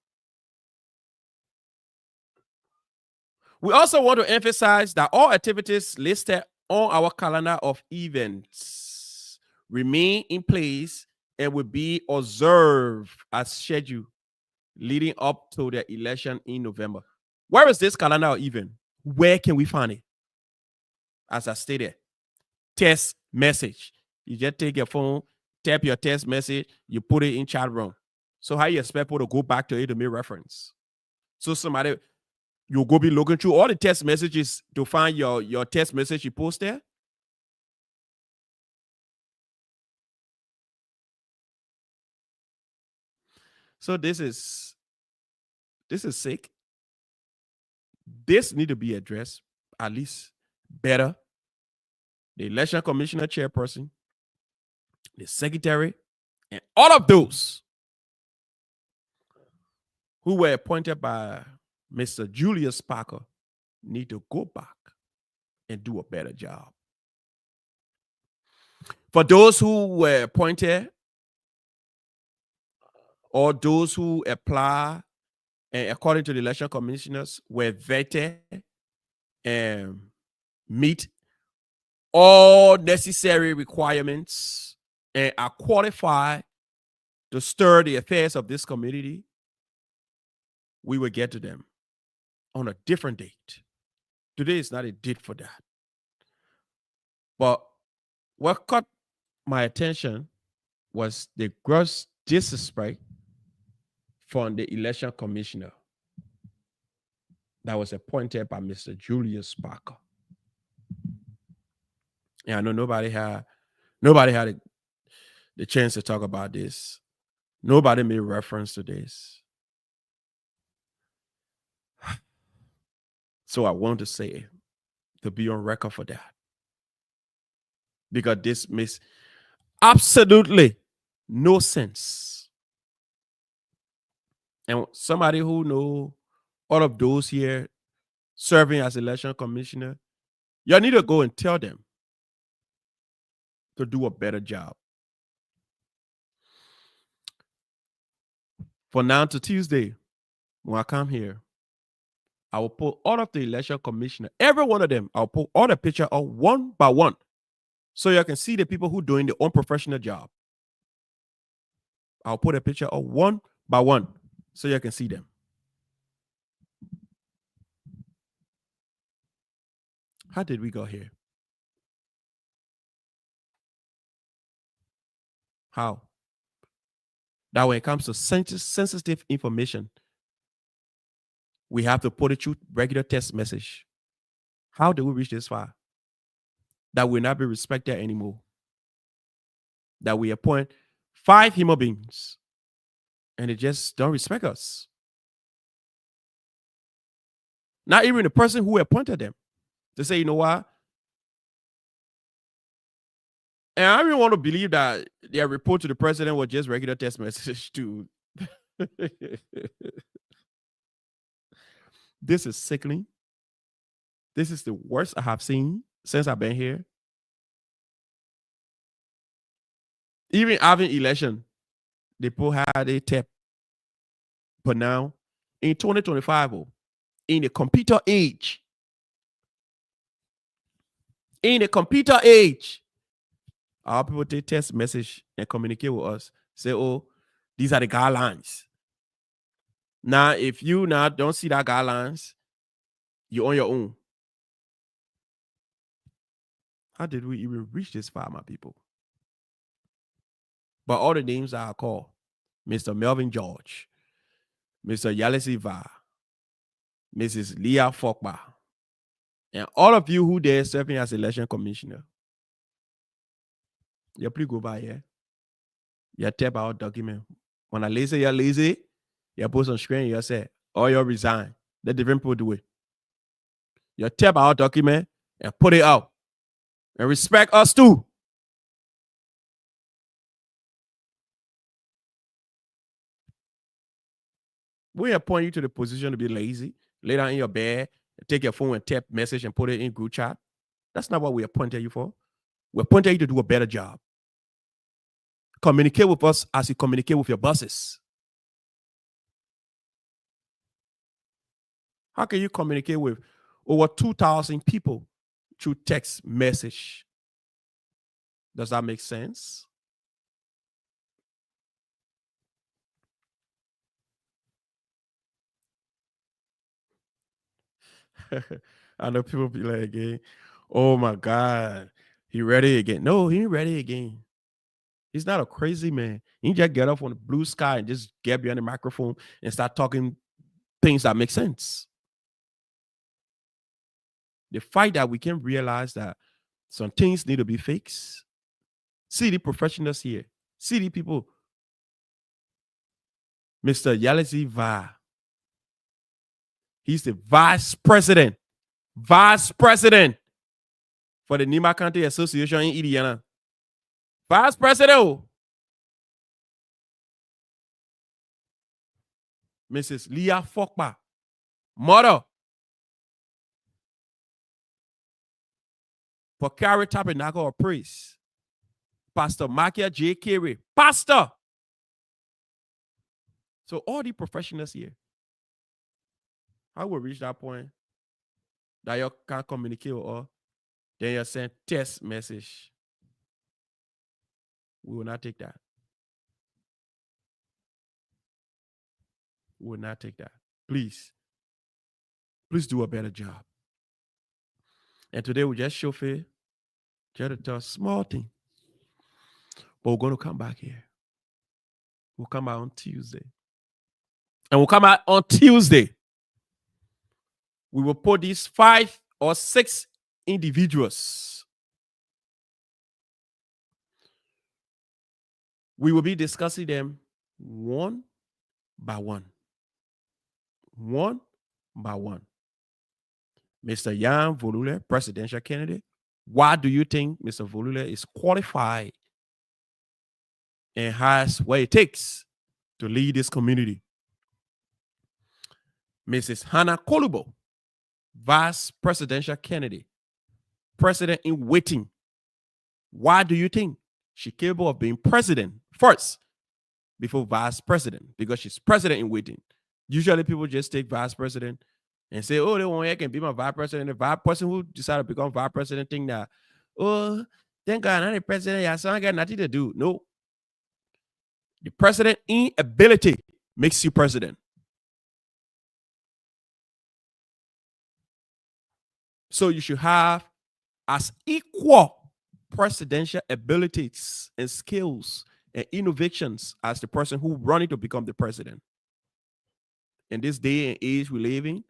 we also want to emphasize that all activities listed on our calendar of events remain in place and will be observed as scheduled leading up to the election in November. Where is this calendar event? Where can we find it? As I stated, text message. You just take your phone, tap your text message, you put it in chat room. So how you expect people to go back to it to make reference? So somebody, you'll go be looking through all the text messages to find your text message you post there. So this is sick. This need to be addressed at least better. The election commissioner chairperson, the secretary, and all of those who were appointed by Mr. Julius Parker need to go back and do a better job. For those who were appointed or those who apply and according to the election commissioners were vetted and meet all necessary requirements and are qualified to stir the affairs of this community, we will get to them on a different date. Today is not a date for that. But what caught my attention was the gross disrespect from the election commissioner that was appointed by Mr. Julius Parker. And I know nobody had the chance to talk about this. Nobody made reference to this. So I want to say, to be on record for that. Because this makes absolutely no sense. And somebody who know all of those here serving as election commissioner, you need to go and tell them to do a better job. For now to Tuesday, when I come here, I will put all of the election commissioner, every one of them, I'll put all the picture of one by one. So you can see the people who doing their own professional job. I'll put a picture of one by one so you can see them. How did we go here? How? That when it comes to sensitive information, we have to put it through regular text message. How did we reach this far? That will not be respected anymore. That we appoint 5 human beings and they just don't respect us. Not even the person who appointed them. To say, you know what? And I really want to believe that their report to the president was just regular text message too. This is sickening. This is the worst I have seen since I've been here. Even having election, they put how they tap. But now, in 2025, in the computer age, our people take text message and communicate with us. Say, oh, these are the guidelines. Now, if you now don't see that guidelines, you're on your own. How did we even reach this far, my people? But all the names I call Mr. Melvin George, Mr. Yalisi Va, Mrs. Leah Fokba, and all of you who there serving as election commissioner. You please go by here. You tap out document. When I lazy, you're lazy. You post on screen, you say, or you resign. Let different people do it. You tap out document and put it out. And respect us too. We appoint you to the position to be lazy, lay down in your bed, take your phone and tap message and put it in group chat. That's not what we appointed you for. We appointed you to do a better job. Communicate with us as you communicate with your bosses. How can you communicate with over 2,000 people through text message? Does that make sense? I know people be like, again, oh my God, he ready again. No, he ain't ready again. He's not a crazy man. He just get up on the blue sky and just get behind the microphone and start talking things that make sense. The fact that we can realize that some things need to be fixed. See the professionals here. See the people. Mr. Yalisi Va. He's the vice president for the Nima County Association in Indiana. Vice president. Mrs. Leah Fokba, mother. For Carrie Tabernacle of Praise. Pastor Makia J. Carey, pastor. So all the professionals here, how will reach that point that you can't communicate with us? Then you send text message. We will not take that. We will not take that. Please do a better job. And today we just show faith, try to tell a small thing. But we're going to come back here. We'll come out on Tuesday. And we'll come out on Tuesday. We will put these 5 or 6 individuals. We will be discussing them one by one. One by one. Mr. Jan Volule, presidential candidate. Why do you think Mr. Volule is qualified and has what it takes to lead this community? Mrs. Hannah Kolubo, vice presidential candidate, president in waiting. Why do you think she's capable of being president first before vice president? Because she's president in waiting. Usually people just take vice president and say, oh, they want I can be my vice president. The vice person who decided to become vice president think that, oh, thank God I'm the president. Yeah, so I got nothing to do. No. The president inability makes you president. So you should have as equal presidential abilities and skills and innovations as the person who running to become the president. In this day and age we live in,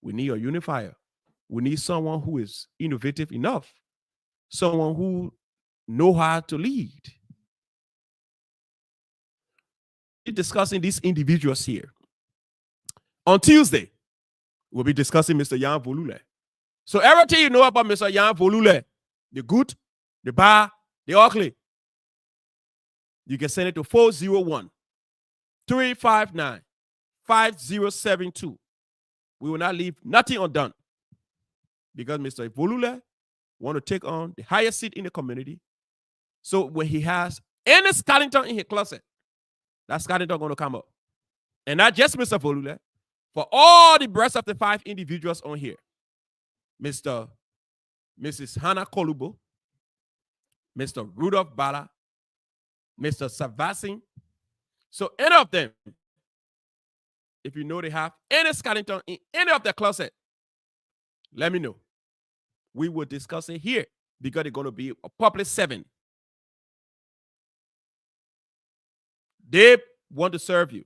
we need a unifier. We need someone who is innovative enough, someone who know how to lead. We're discussing these individuals here. On Tuesday, we'll be discussing Mr. Jan Volule. So everything you know about Mr. Jan Volule, the good, the bad, the ugly, you can send it to 401-359-5072. We will not leave nothing undone because Mr. Volule want to take on the highest seat in the community. So when he has any skeleton in his closet, that skeleton going to come up. And not just Mr. Volule, for all the rest of the 5 individuals on here. Mrs. Hannah Kolubo, Mr. Rudolph Bala, Mr. Savasin. So any of them, if you know they have any skeleton in any of their closet, let me know. We will discuss it here because they're going to be a public servant. They want to serve you.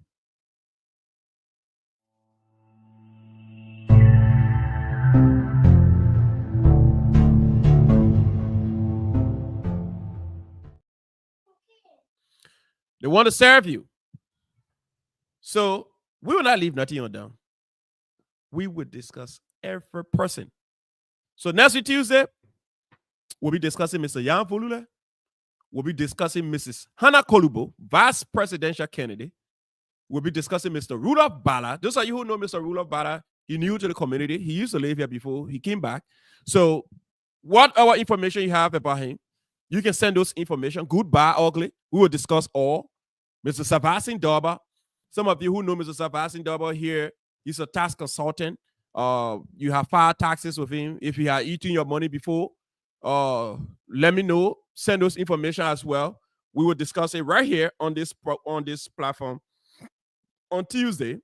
They want to serve you. So we will not leave nothing undone. We will discuss every person. So next week, Tuesday, we'll be discussing Mr. Jan Volule. We'll be discussing Mrs. Hannah Kolubo, vice presidential candidate. We'll be discussing Mr. Rudolph Bala. Those of you who know Mr. Rudolph Bala, he new to the community. He used to live here before he came back. So what our information you have about him, you can send those information, good, bad, ugly. We will discuss all. Mr. Savasin Darba. Some of you who know Mr. Savasin Darba here, he's a tax consultant. You have filed taxes with him. If you are eating your money before, let me know. Send those information as well. We will discuss it right here on this platform. On Tuesday,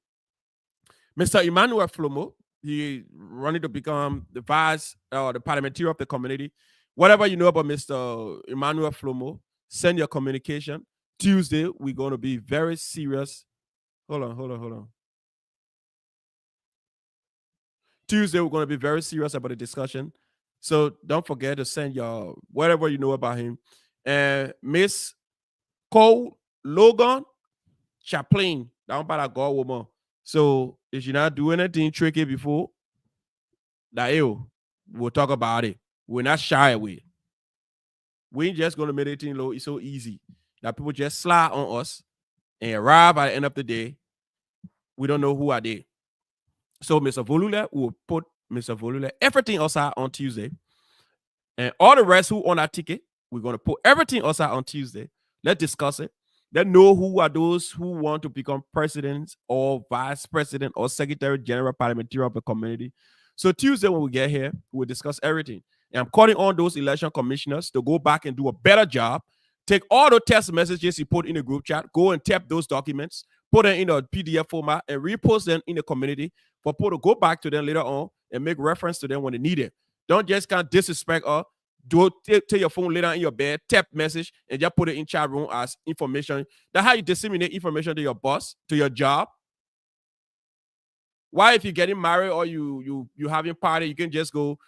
Mr. Emmanuel Flomo, he running to become the vice the parliamentary of the community. Whatever you know about Mr. Emmanuel Flomo, send your communication. Tuesday, we're going to be very serious. Hold on. Tuesday, we're going to be very serious about the discussion. So don't forget to send your whatever you know about him. And Miss Cole Logan Chaplain, down by that God woman. So if you're not doing anything tricky before, we'll talk about it. We're not shy away. We ain't just going to make it low. It's so easy that people just slide on us and arrive at the end of the day. We don't know who are they. So Mr. Volule will put Mr. Volule everything outside on Tuesday. And all the rest who on our ticket, we're going to put everything outside on Tuesday. Let's discuss it. Let's know who are those who want to become president or vice president or secretary general parliamentary of the community. So Tuesday when we get here, we'll discuss everything. And I'm calling on those election commissioners to go back and do a better job. Take all the text messages you put in the group chat, go and tap those documents, put them in a PDF format, and repost them in the community for people to go back to them later on and make reference to them when they need it. Don't just kind of disrespect or take your phone later in your bed, tap message, and just put it in chat room as information. That's how you disseminate information to your boss, to your job. Why, if you're getting married or you having party, you can just go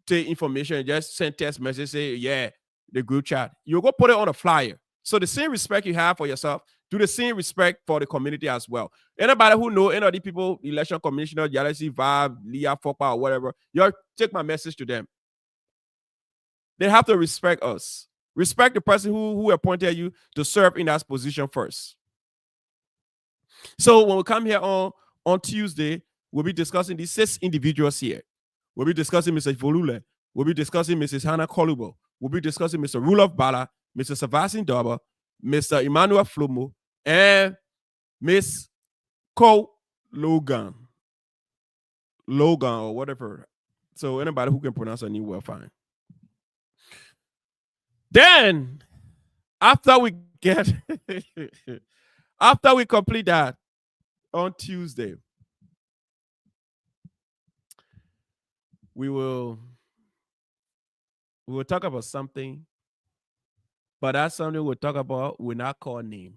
take information and just send text message, say, yeah, the group chat. You go put it on a flyer. So the same respect you have for yourself, do the same respect for the community as well. Anybody who know any of the people, election commissioner, Jealousy, Vibe, Leah, Fopa, or whatever, you take my message to them. They have to respect us. Respect the person who appointed you to serve in that position first. So when we come here on Tuesday, we'll be discussing these 6 individuals here. We'll be discussing Mr. Volule. We'll be discussing Mrs. Hannah Kolubo. We'll be discussing Mr. Rudolph Bala, Mr. Savasin Darba, Mr. Emmanuel Flomo, and Miss Cole Logan. Logan or whatever. So anybody who can pronounce her name well, fine. Then, after we complete that on Tuesday, we will talk about something, but that's something we'll talk about. We're not call name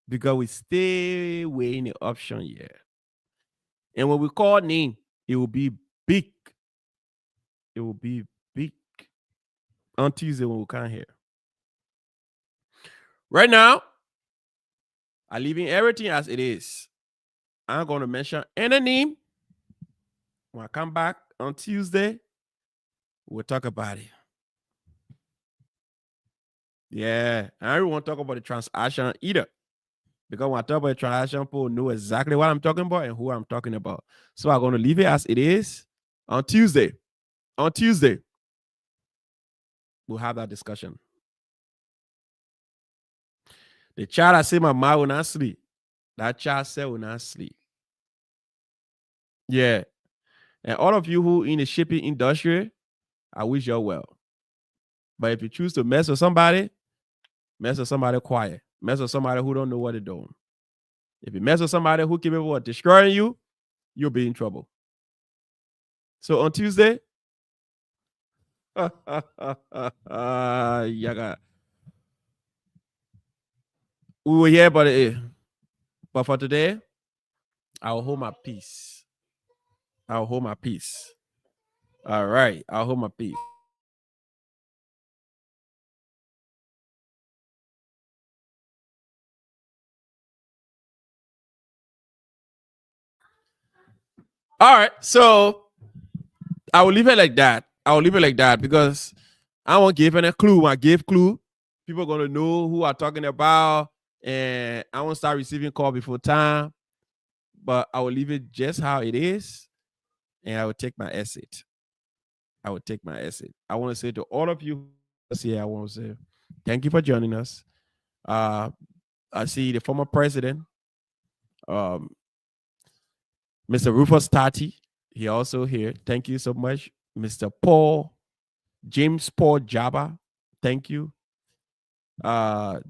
because we stay weighing the option here. And when we call name, it will be big. It will be big on Tuesday when we come here. Right now, I'm leaving everything as it is. I'm going to mention any name. When I come back on Tuesday, we'll talk about it. Yeah, I don't want to talk about the transaction either. Because when I talk about the transaction, people know exactly what I'm talking about and who I'm talking about. So I'm going to leave it as it is on Tuesday. On Tuesday, we'll have that discussion. The child I say my mom will not sleep. That child said will not sleep. Yeah. And all of you who in the shipping industry, I wish you well. But if you choose to mess with somebody quiet. Mess with somebody who don't know what they're doing. If you mess with somebody who capable of destroying you, you'll be in trouble. So on Tuesday, Yaga. We were here, but for today, I'll hold my peace. I'll hold my peace. All right, I'll hold my peace. All right, so I will leave it like that. I will leave it like that because I won't give any clue. When I give clue, people are gonna know who I'm talking about, and I won't start receiving call before time. But I will leave it just how it is, and I will take my exit. I will take my exit. I want to say to all of you here, I want to say thank you for joining us. I see the former president, um, Mr. Rufus Tati. He also here. Thank you so much, Mr. James Paul Jabba. Thank you.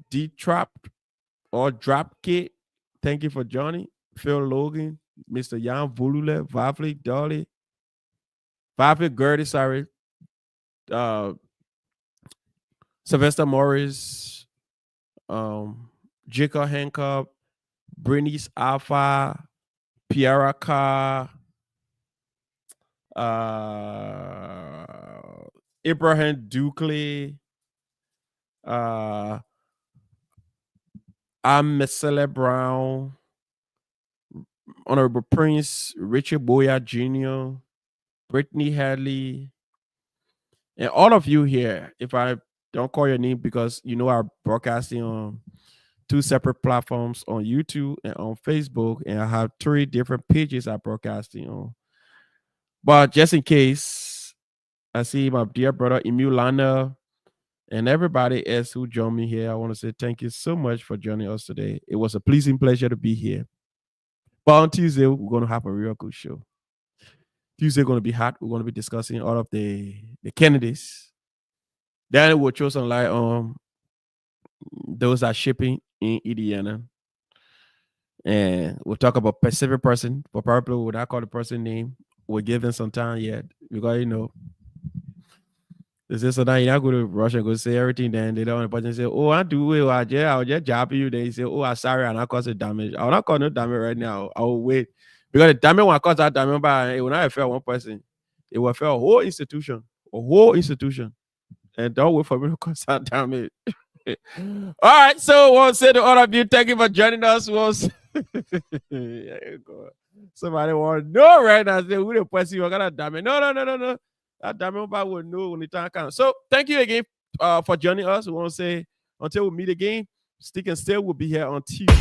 D Trap or Drop Kit. Thank you for joining. Phil Logan, Mr. Jan Volule, Vavli Dolly, Vavli Gertie, sorry. Sylvester Morris, Jacob Hancock, Bernice Alpha, Pierre Carr, Abraham Dukley, Marcella Brown, Honorable Prince, Richard Boya Jr., Brittany Hadley, and all of you here. If I don't call your name because you know I'm broadcasting on 2 separate platforms on YouTube and on Facebook, and I have 3 different pages I'm broadcasting on. But just in case, I see my dear brother Emulana and everybody else who joined me here. I want to say thank you so much for joining us today. It was a pleasing pleasure to be here. But on Tuesday, we're going to have a real good show. Tuesday going to be hot. We're going to be discussing all of the candidates. Then we'll throw some light on those are shipping in Indiana. And we'll talk about specific person, but probably would I call the person name. We'll give them some time yet. Because you know, this is so now you're not going to rush and go say everything, then they don't want to say, oh, I do it, I'll just job you. Then you say, oh, I'm sorry, I'm not causing damage. I'll not cause no damage right now. I'll wait. Because the damage when I cause that damage, but it will not affect one person. It will affect a whole institution. And don't wait for me to cause that damage. All right, so we'll say to all of you, thank you for joining us. Somebody want to know right now, say, who the person you're gonna damage? No. That damage will know when the time comes. So thank you again for joining us. We want to say until we meet again, stick and still, we'll be here on Tuesday.